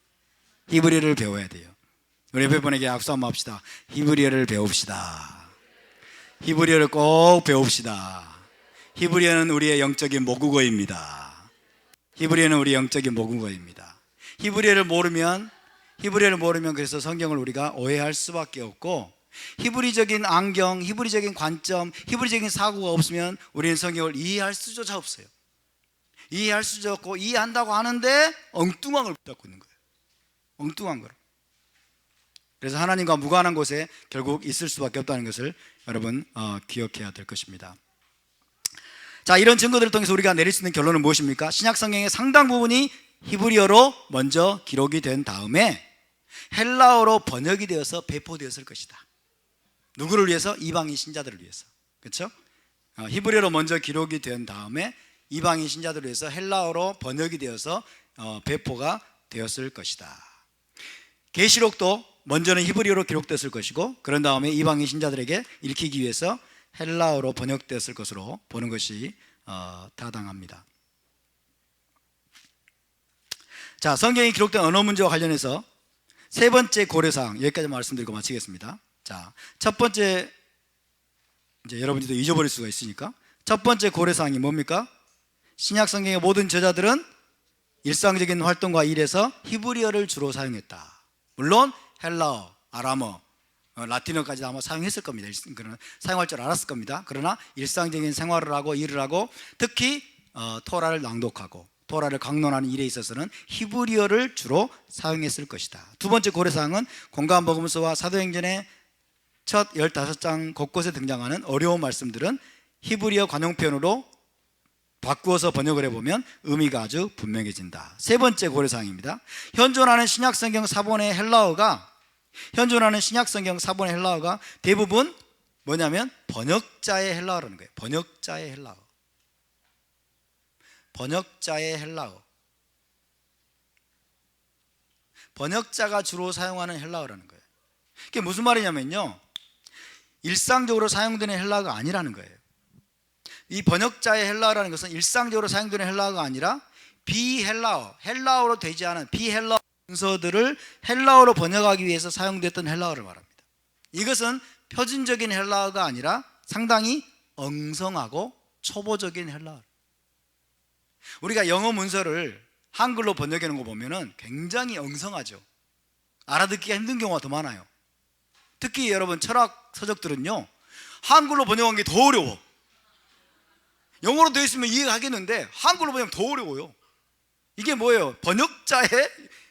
히브리어를 배워야 돼요. 우리 옆에 분에게 약속 한번 합시다. 히브리어를 배웁시다. 히브리어를 꼭 배웁시다. 히브리어는 우리의 영적인 모국어입니다. 히브리어는 우리 영적인 모국어입니다. 히브리어를 모르면 그래서 성경을 우리가 오해할 수밖에 없고, 히브리적인 안경, 히브리적인 관점, 히브리적인 사고가 없으면 우리는 성경을 이해할 수조차 없어요. 이해할 수도 없고, 이해한다고 하는데 엉뚱한 걸 붙잡고 있는 거예요. 엉뚱한 거로. 그래서 하나님과 무관한 곳에 결국 있을 수밖에 없다는 것을 여러분 기억해야 될 것입니다. 자, 이런 증거들을 통해서 우리가 내릴 수 있는 결론은 무엇입니까? 신약 성경의 상당 부분이 히브리어로 먼저 기록이 된 다음에 헬라어로 번역이 되어서 배포되었을 것이다. 누구를 위해서? 이방인 신자들을 위해서. 그렇죠? 히브리어로 먼저 기록이 된 다음에 이방인 신자들을 위해서 헬라어로 번역이 되어서 배포가 되었을 것이다. 계시록도 먼저는 히브리어로 기록됐을 것이고, 그런 다음에 이방인 신자들에게 읽히기 위해서 헬라어로 번역되었을 것으로 보는 것이 타당합니다. 자, 성경에 기록된 언어 문제와 관련해서 세 번째 고려사항, 여기까지 말씀드리고 마치겠습니다. 자, 첫 번째, 이제 여러분들도 잊어버릴 수가 있으니까, 첫 번째 고려사항이 뭡니까? 신약 성경의 모든 저자들은 일상적인 활동과 일에서 히브리어를 주로 사용했다. 물론 헬라어, 아람어, 라틴어까지 아마 사용했을 겁니다. 그러나 사용할 줄 알았을 겁니다. 그러나 일상적인 생활을 하고 일을 하고, 특히 토라를 낭독하고 토라를 강론하는 일에 있어서는 히브리어를 주로 사용했을 것이다. 두 번째 고려사항은 공관복음서와 사도행전의 첫 15장 곳곳에 등장하는 어려운 말씀들은 히브리어 관용편으로 바꾸어서 번역을 해보면 의미가 아주 분명해진다. 세 번째 고려사항입니다. 현존하는 신약성경 사본의 헬라어가 대부분 뭐냐면 번역자의 헬라어라는 거예요. 번역자의 헬라어. 번역자의 헬라어. 번역자가 주로 사용하는 헬라어라는 거예요. 이게 무슨 말이냐면요, 일상적으로 사용되는 헬라어가 아니라는 거예요. 이 번역자의 헬라어라는 것은 일상적으로 사용되는 헬라어가 아니라 비헬라어, 헬라어로 되지 않은 비헬라어 문서들을 헬라어로 번역하기 위해서 사용됐던 헬라어를 말합니다. 이것은 표준적인 헬라어가 아니라 상당히 엉성하고 초보적인 헬라어. 우리가 영어 문서를 한글로 번역해 놓은 거 보면은 굉장히 엉성하죠. 알아듣기가 힘든 경우가 더 많아요. 특히 여러분 철학 서적들은요, 한글로 번역한 게 더 어려워. 영어로 되어 있으면 이해가 하겠는데 한글로 번역하면 더 어려워요. 이게 뭐예요? 번역자의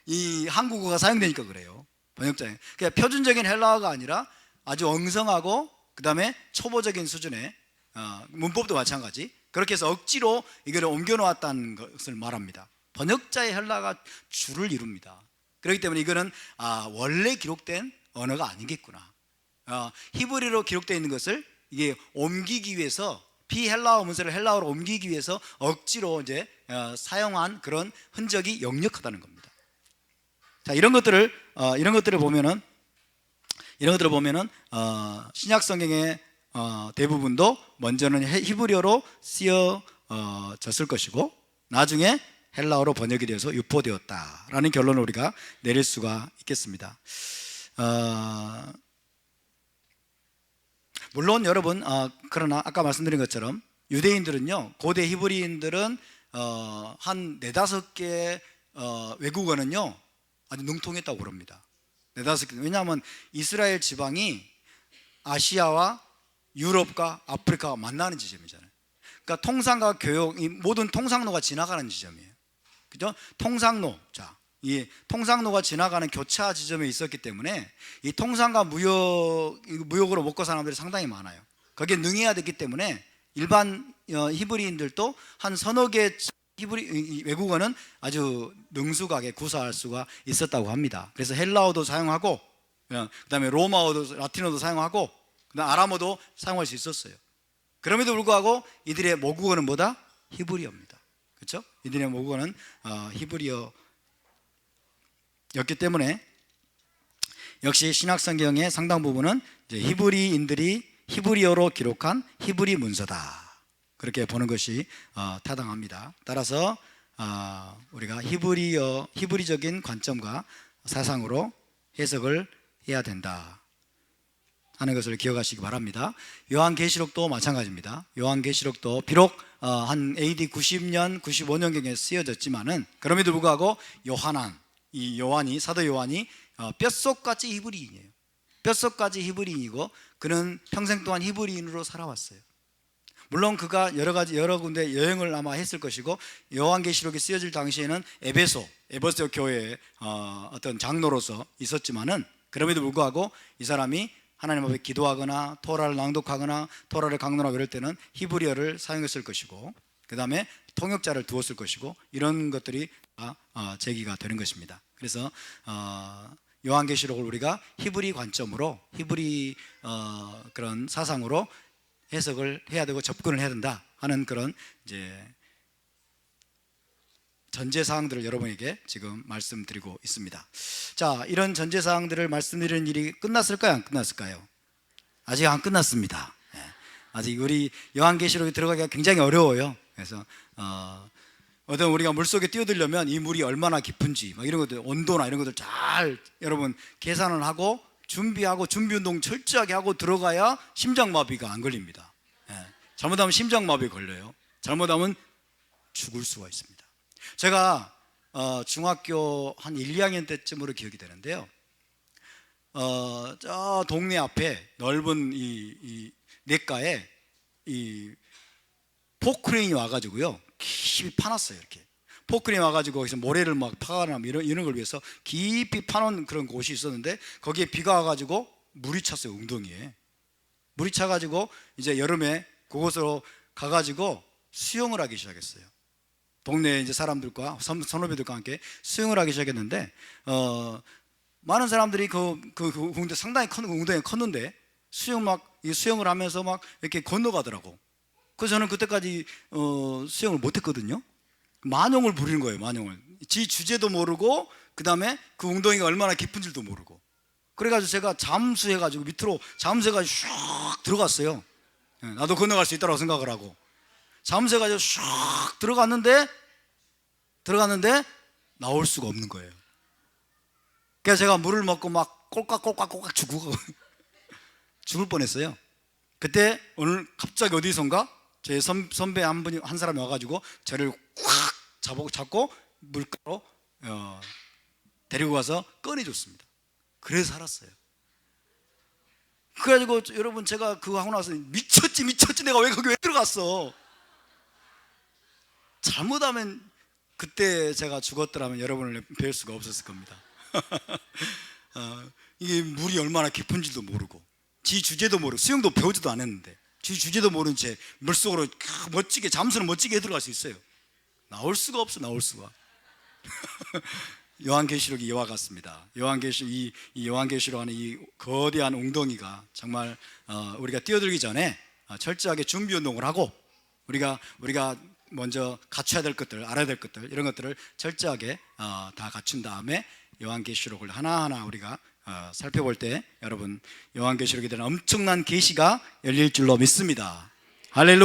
이 한국어가 사용되니까 그래요. 번역자의. 그러니까 표준적인 헬라어가 아니라 아주 엉성하고 그 다음에 초보적인 수준의 문법도 마찬가지. 그렇게 해서 억지로 이거를 옮겨 놓았다는 것을 말합니다. 번역자의 헬라가 주를 이룹니다. 그렇기 때문에 이거는 원래 기록된 언어가 아니겠구나. 히브리어로 기록되어 있는 것을 이게 옮기기 위해서, 비헬라어 문서를 헬라어로 옮기기 위해서 억지로 이제 사용한 그런 흔적이 역력하다는 겁니다. 자, 이런 것들을 보면은 신약 성경의 대부분도 먼저는 히브리어로 쓰여졌을 것이고 나중에 헬라어로 번역이 되어서 유포되었다라는 결론을 우리가 내릴 수가 있겠습니다. 물론 여러분, 그러나 아까 말씀드린 것처럼 유대인들은요, 고대 히브리인들은 한 4-5개 외국어는요 아주 능통했다고 그럽니다. 4-5개. 왜냐하면 이스라엘 지방이 아시아와 유럽과 아프리카가 만나는 지점이잖아요. 그러니까 통상과 교역, 이 모든 통상로가 지나가는 지점이에요. 그죠? 통상로. 자, 이 통상로가 지나가는 교차 지점에 있었기 때문에 이 통상과 무역으로 먹고 사는 사람들이 상당히 많아요. 거기에 능해야 됐기 때문에 일반 히브리인들도 한 서너 개 외국어는 아주 능숙하게 구사할 수가 있었다고 합니다. 그래서 헬라어도 사용하고, 그 다음에 로마어도, 라틴어도 사용하고, 그 다음에 아람어도 사용할 수 있었어요. 그럼에도 불구하고 이들의 모국어는 뭐다? 히브리어입니다. 그렇죠? 이들의 모국어는 히브리어였기 때문에 역시 신약 성경의 상당 부분은 이제 히브리인들이 히브리어로 기록한 히브리 문서다, 그렇게 보는 것이 타당합니다. 따라서 우리가 히브리적인 관점과 사상으로 해석을 해야 된다 하는 것을 기억하시기 바랍니다. 요한계시록도 마찬가지입니다. 요한계시록도 비록 한 AD 90년, 95년경에 쓰여졌지만은 그럼에도 불구하고 사도 요한이 뼛속까지 히브리인이에요. 뼛속까지 히브리인이고 그는 평생 동안 히브리인으로 살아왔어요. 물론 그가 여러 군데 여행을 아마 했을 것이고, 요한계시록이 쓰여질 당시에는 에베소 교회의 어떤 장로로서 있었지만은 그럼에도 불구하고 이 사람이 하나님 앞에 기도하거나 토라를 낭독하거나 토라를 강론하고 이럴 때는 히브리어를 사용했을 것이고, 그 다음에 통역자를 두었을 것이고, 이런 것들이 제기가 되는 것입니다. 그래서 요한계시록을 우리가 히브리 관점으로, 히브리 그런 사상으로 해석을 해야 되고 접근을 해야 된다 하는 그런 이제 전제사항들을 여러분에게 지금 말씀드리고 있습니다. 자, 이런 전제사항들을 말씀드리는 일이 끝났을까요? 안 끝났을까요? 아직 안 끝났습니다. 아직 우리 요한계시록에 들어가기가 굉장히 어려워요. 그래서 어떤 우리가 물속에 뛰어들려면 이 물이 얼마나 깊은지 막 이런 것들, 온도나 이런 것들 잘 여러분 계산을 하고 준비하고 준비운동 철저하게 하고 들어가야 심장마비가 안 걸립니다. 잘못하면 심장마비 걸려요. 잘못하면 죽을 수가 있습니다. 제가 중학교 한 1, 2학년 때쯤으로 기억이 되는데요, 저 동네 앞에 넓은 이 냇가에 이 포크레인이 와가지고요 깊이 파놨어요. 이렇게 포크레인이 와가지고 거기서 모래를 막 파가나 이런 걸 위해서 깊이 파놓은 그런 곳이 있었는데, 거기에 비가 와가지고 물이 찼어요. 웅덩이에 물이 차가지고 이제 여름에 그곳으로 가가지고 수영을 하기 시작했어요. 동네 이제 사람들과 선후배들과 함께 수영을 하기 시작했는데, 많은 사람들이 그 웅덩이 상당히 큰 웅덩이가 컸는데 수영을 하면서 막 이렇게 건너가더라고. 그래서 저는 그때까지 수영을 못했거든요. 만용을 부리는 거예요. 만용을. 지 주제도 모르고 그 다음에 그 웅덩이가 얼마나 깊은 줄도 모르고. 그래가지고 제가 잠수해가지고 밑으로 잠수해가지고 슉 들어갔어요. 나도 건너갈 수 있다고 생각을 하고 잠수해가지고 슉 들어갔는데 나올 수가 없는 거예요. 그래서 제가 물을 먹고 막 꼴깍꼴깍 죽을 뻔했어요. 그때 오늘 갑자기 어디선가 제 선배 한 사람이 와가지고 저를 꽉 잡고 물가로 데리고 가서 꺼내줬습니다. 그래서 살았어요. 그래가지고 여러분, 제가 그거 하고 나서 미쳤지 내가 왜 거기 왜 들어갔어. 잘못하면 그때 제가 죽었더라면 여러분을 뵐 수가 없었을 겁니다. 이게 물이 얼마나 깊은지도 모르고 지 주제도 모르고 수영도 배우지도 않았는데 지 주제도 모르는 채 물속으로 멋지게 잠수는 멋지게 들어갈 수 있어요. 나올 수가 없어. 나올 수가. 요한계시록이 이와 같습니다. 이 요한계시록 안에 이 거대한 웅덩이가 정말 우리가 뛰어들기 전에 철저하게 준비 운동을 하고 우리가 먼저 갖춰야 될 것들, 알아야 될 것들, 이런 것들을 철저하게 다 갖춘 다음에 요한계시록을 하나하나 우리가 살펴볼 때 여러분, 요한계시록에 대한 엄청난 계시가 열릴 줄로 믿습니다. 할렐루야.